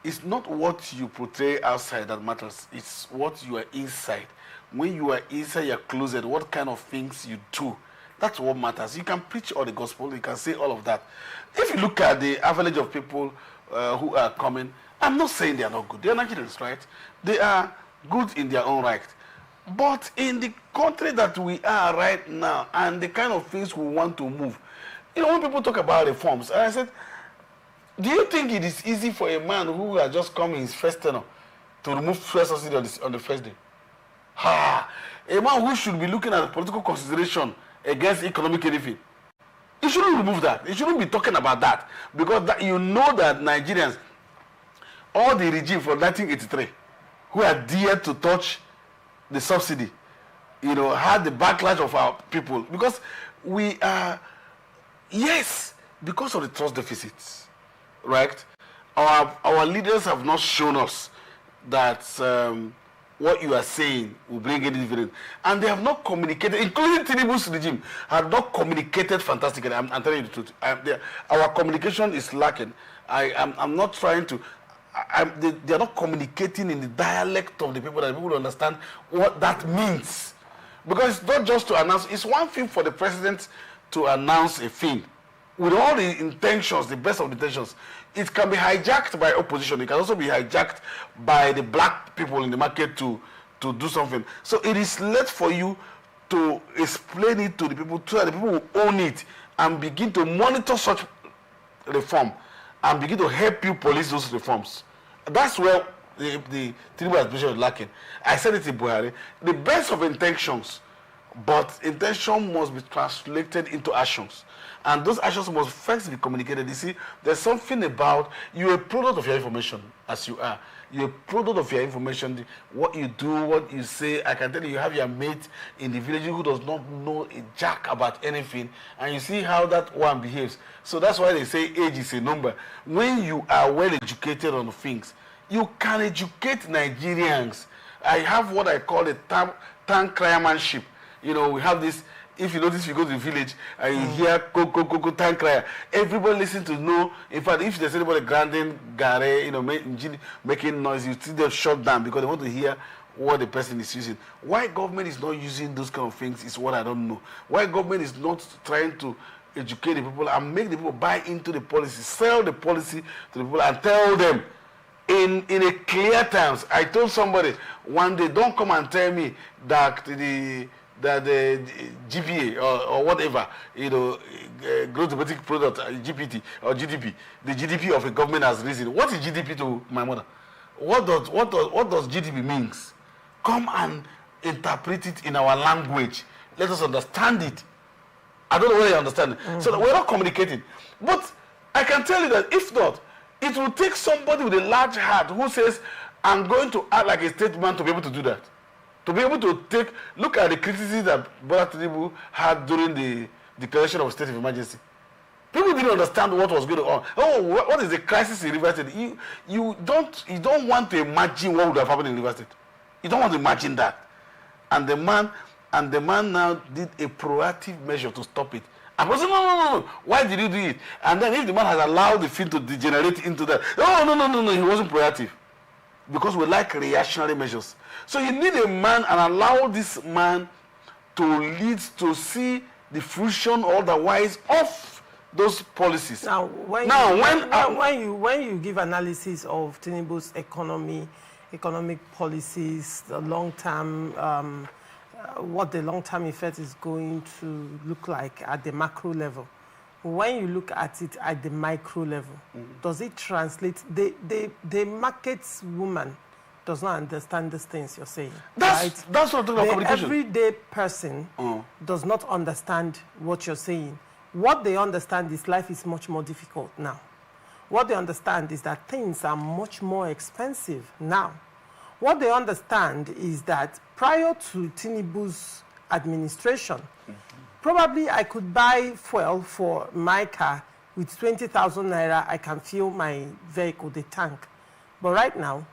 it's not what you portray outside that matters. It's what you are inside. When you are inside your closet, what kind of things you do, that's what matters. You can preach all the gospel, you can say all of that. If you look at the average of people who are coming, I'm not saying they are not good. They are Nigerians, right? They are good in their own right. But in the country that we are right now, and the kind of things we want to move, when people talk about reforms, and I said, do you think it is easy for a man who has just come in his first tenure to remove fuel subsidy on the first day? A man who should be looking at political consideration against economic anything, he shouldn't remove that. He shouldn't be talking about that, because you know that Nigerians, all the regime from 1983, who are dared to touch the subsidy, had the backlash of our people, because we are, yes, because of the trust deficits. Right, our leaders have not shown us that what you are saying will bring any dividend, and they have not communicated, including Tinubu's regime, have not communicated fantastically. I'm telling you the truth. Our communication is lacking. I'm not trying to. They are not communicating in the dialect of the people, that people will understand what that means, because it's not just to announce. It's one thing for the president to announce a thing with all the intentions, the best of the intentions. It can be hijacked by opposition. It can also be hijacked by the black people in the market to do something. So it is left for you to explain it to the people, so that the people will own it and begin to monitor such reform and begin to help you police those reforms. That's where the Tinubu administration is lacking. I said it in Buhari, the best of intentions, but intention must be translated into actions. And those actions must first be communicated. You see, there's something about, you're a product of your information, as you are. You're a product of your information, what you do, what you say. I can tell you have your mate in the village who does not know a jack about anything, and you see how that one behaves. So that's why they say age is a number. When you are well educated on things, you can educate Nigerians. I have what I call a tank criermanship. We have this. If you notice, you go to the village and you hear go tank crier. Everybody listen to know. In fact, if there's anybody grinding gare, making noise, you see them shut down because they want to hear what the person is using. Why government is not using those kind of things is what I don't know. Why government is not trying to educate the people and make the people buy into the policy, sell the policy to the people and tell them in a clear terms. I told somebody one day, don't come and tell me that the GPA or whatever, gross domestic product, GPT or GDP, the GDP of a government has risen. What is GDP to my mother? What does GDP means? Come and interpret it in our language. Let us understand it. I don't know whether you understand. So we're not communicating. But I can tell you that if not, it will take somebody with a large heart who says, I'm going to act like a statesman to be able to do that. To be able to look at the criticism that Bola Tinubu had during the declaration of state of emergency. People didn't understand what was going on. Oh, what is the crisis in River State? You don't want to imagine what would have happened in River State. You don't want to imagine that. And the man now did a proactive measure to stop it. And I said, no. Why did you do it? And then if the man has allowed the thing to degenerate into that, no, he wasn't proactive. Because we like reactionary measures. So you need a man and allow this man to lead to see the fruition otherwise of those policies. Now, when you give analysis of Tinubu's economic policies, the long-term, what the long-term effect is going to look like at the macro level, when you look at it at the micro level, does it translate? The market woman does not understand these things you're saying. That's what I'm talking about communication. The everyday person does not understand what you're saying. What they understand is life is much more difficult now. What they understand is that things are much more expensive now. What they understand is that prior to Tinubu's administration, probably I could buy fuel for my car with 20,000 naira, I can fill my vehicle, the tank. But right now,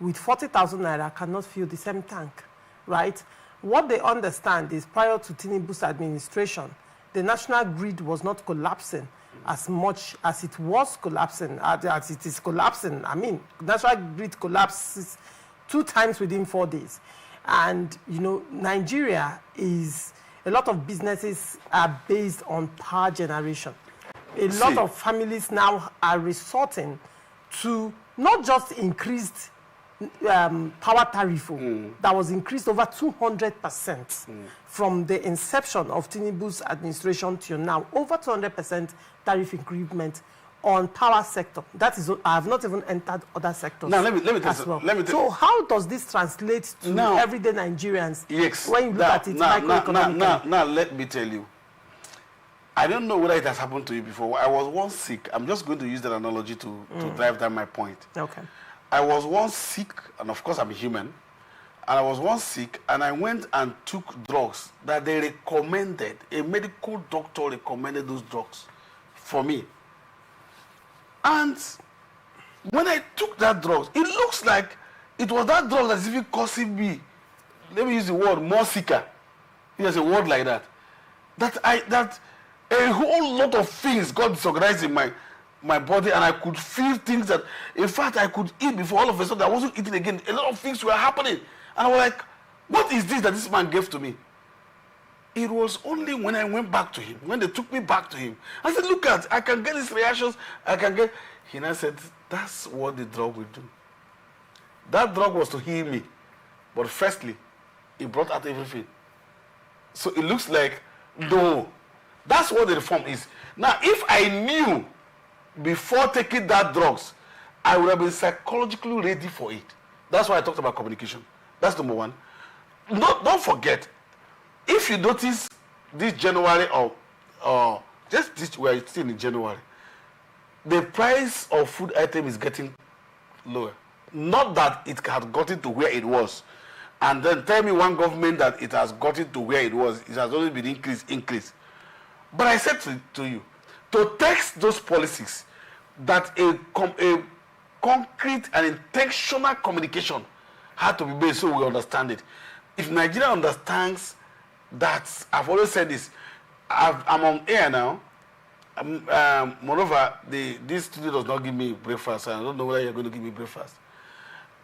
with 40,000 naira, I cannot fill the same tank, right? What they understand is prior to Tinubu's administration, the national grid was not collapsing as much as it was collapsing, as it is collapsing. I mean, national grid collapses 2 times within 4 days. And, you know, Nigeria is, a lot of businesses are based on power generation. A lot of families now are resorting to not just increased power tariff that was increased over 200% from the inception of Tinubu's administration till now, over 200% tariff increment on power sector. That is, I have not even entered other sectors. Now, let me as well. So how does this translate to everyday Nigerians when you look at it microeconomically? Now, let me tell you. I don't know whether it has happened to you before. I was once sick. I'm just going to use that analogy to drive down my point. Okay. I was once sick, and of course I'm human, and I was once sick, and I went and took drugs that they recommended. A medical doctor recommended those drugs for me. And when I took that drugs, it looks like it was that drug that's even causing me, let me use the word, more sicker. There's a word like that. That a whole lot of things got disorganized in my body, and I could feel things that, in fact, I could eat before. All of a sudden I wasn't eating again. A lot of things were happening. And I was like, what is this that this man gave to me? It was only when I went back to him, when they took me back to him. I said, look I can get these reactions, He now said, that's what the drug will do. That drug was to heal me. But firstly, it brought out everything. So it looks like, no. That's what the reform is. Now, if I knew before taking that drugs, I would have been psychologically ready for it. That's why I talked about communication. That's number one. Don't forget, if you notice this January or just this, we are still in January, the price of food item is getting lower. Not that it had gotten to where it was. And then tell me one government that it has gotten to where it was. It has only been increased. But I said to you, to text those policies, that a concrete and intentional communication had to be made so we understand it. If Nigeria understands that, I've always said this, I'm on air now. Moreover, this studio does not give me breakfast, and I don't know whether you're going to give me breakfast.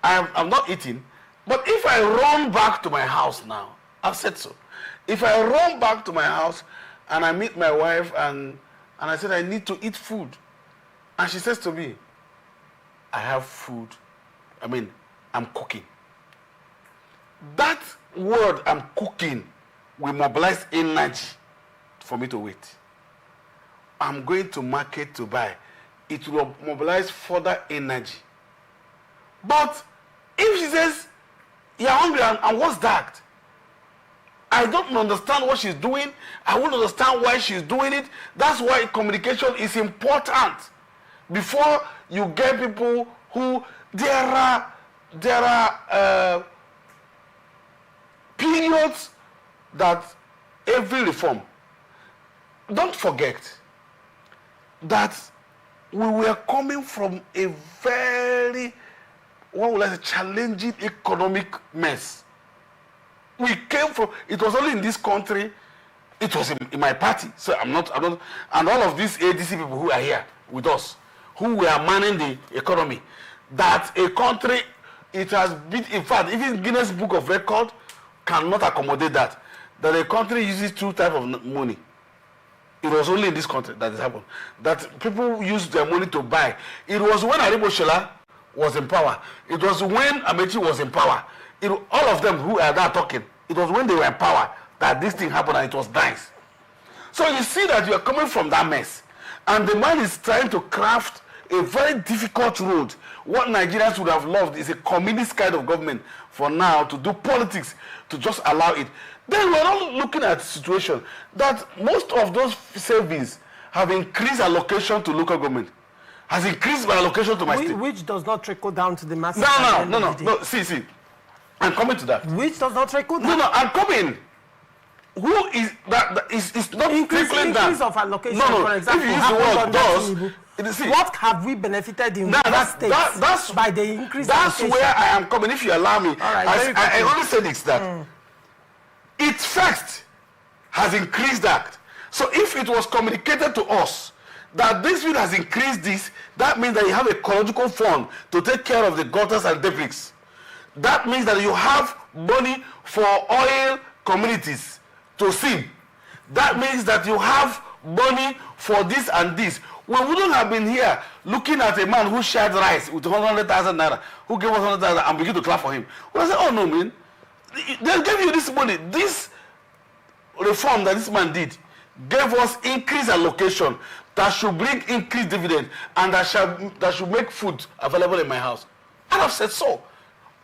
I'm not eating, but if I run back to my house now, I've said so. If I run back to my house and I meet my wife and I said I need to eat food, and she says to me, I have food, I'm cooking. That word, I'm cooking, will mobilize energy for me to wait. I'm going to market to buy. It will mobilize further energy. But if she says, you're hungry, and what's that? I don't understand what she's doing. I won't understand why she's doing it. That's why communication is important. Before you get people who, there are periods that every reform, don't forget that we were coming from a very, what would I say, challenging economic mess. We came from, it was only in this country, it was in my party, so I'm not, and all of these ADC people who are here with us, who were manning the economy, that a country, it has been, in fact, even Guinness Book of Record cannot accommodate that. that a country uses two types of money. It was only in this country that it happened. That people use their money to buy. It was when Aribo Shela was in power. It was when Amechi was in power. All of them who are now talking, it was when they were in power that this thing happened and it was nice. So you see that you are coming from that mess. And the man is trying to craft a very difficult road. What Nigerians would have loved is a communist kind of government for now to do politics, to just allow it. Then we're not looking at the situation that most of those savings have increased allocation to local government, has increased my allocation to my state. Which does not trickle down to the masses. No. See. I'm coming to that. Which does not trickle down? No, I'm coming. Who is that is not trickling down? Increase of allocation, no. for example. If you use the word does, what have we benefited in that states by the increase? That's where I am coming. If you allow me, I only said it's that. It first has increased that. So if it was communicated to us that this bill has increased this, that means that you have a ecological fund to take care of the gutters and debris. That means that you have money for oil communities to sing. That means that you have money for this and this. We wouldn't have been here looking at a man who shared rice with 100,000 naira, who gave us 100,000 and begin to clap for him. We say, oh no, man. They gave you this money. This reform that this man did gave us increased allocation that should bring increased dividend and that should make food available in my house. And I've said so.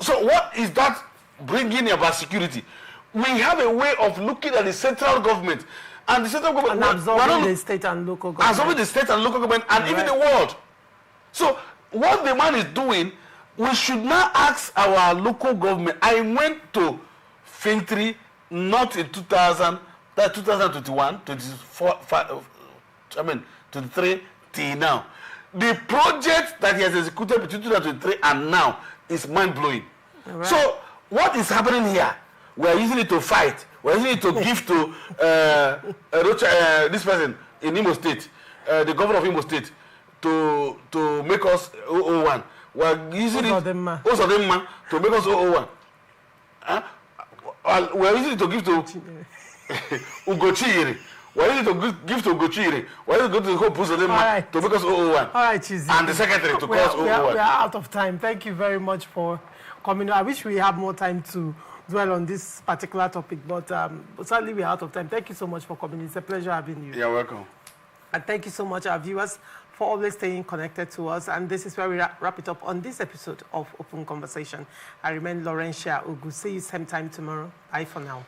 So what is that bringing about security? We have a way of looking at the central government and the central government and absorbing the state and local government. Absorbing the state and local government and even the world. So what the man is doing, we should now ask our local government. I went to Fintri not in 2021, 24, 23 till now. The project that he has executed between 2023 and now is mind-blowing. Right. So what is happening here? We are using it to fight. We are using it to give to this person in Imo State, the governor of Imo State, to make us 001. We are using it to make us 001. We are using it to give to Ugochiri. We are using it to give to Ugochiri. We are using it to go to the whole Uzodema to make us 001. All right, Chizi. And the secretary to call us 001. We are out of time. Thank you very much for coming. I wish we had more time to dwell on this particular topic, but sadly we are out of time. Thank you so much for coming. It's a pleasure having you. You're welcome. And thank you so much, our viewers, for always staying connected to us. And this is where we wrap it up on this episode of Open Conversation. I remain Laurentia Ugu. See you same time tomorrow. Bye for now.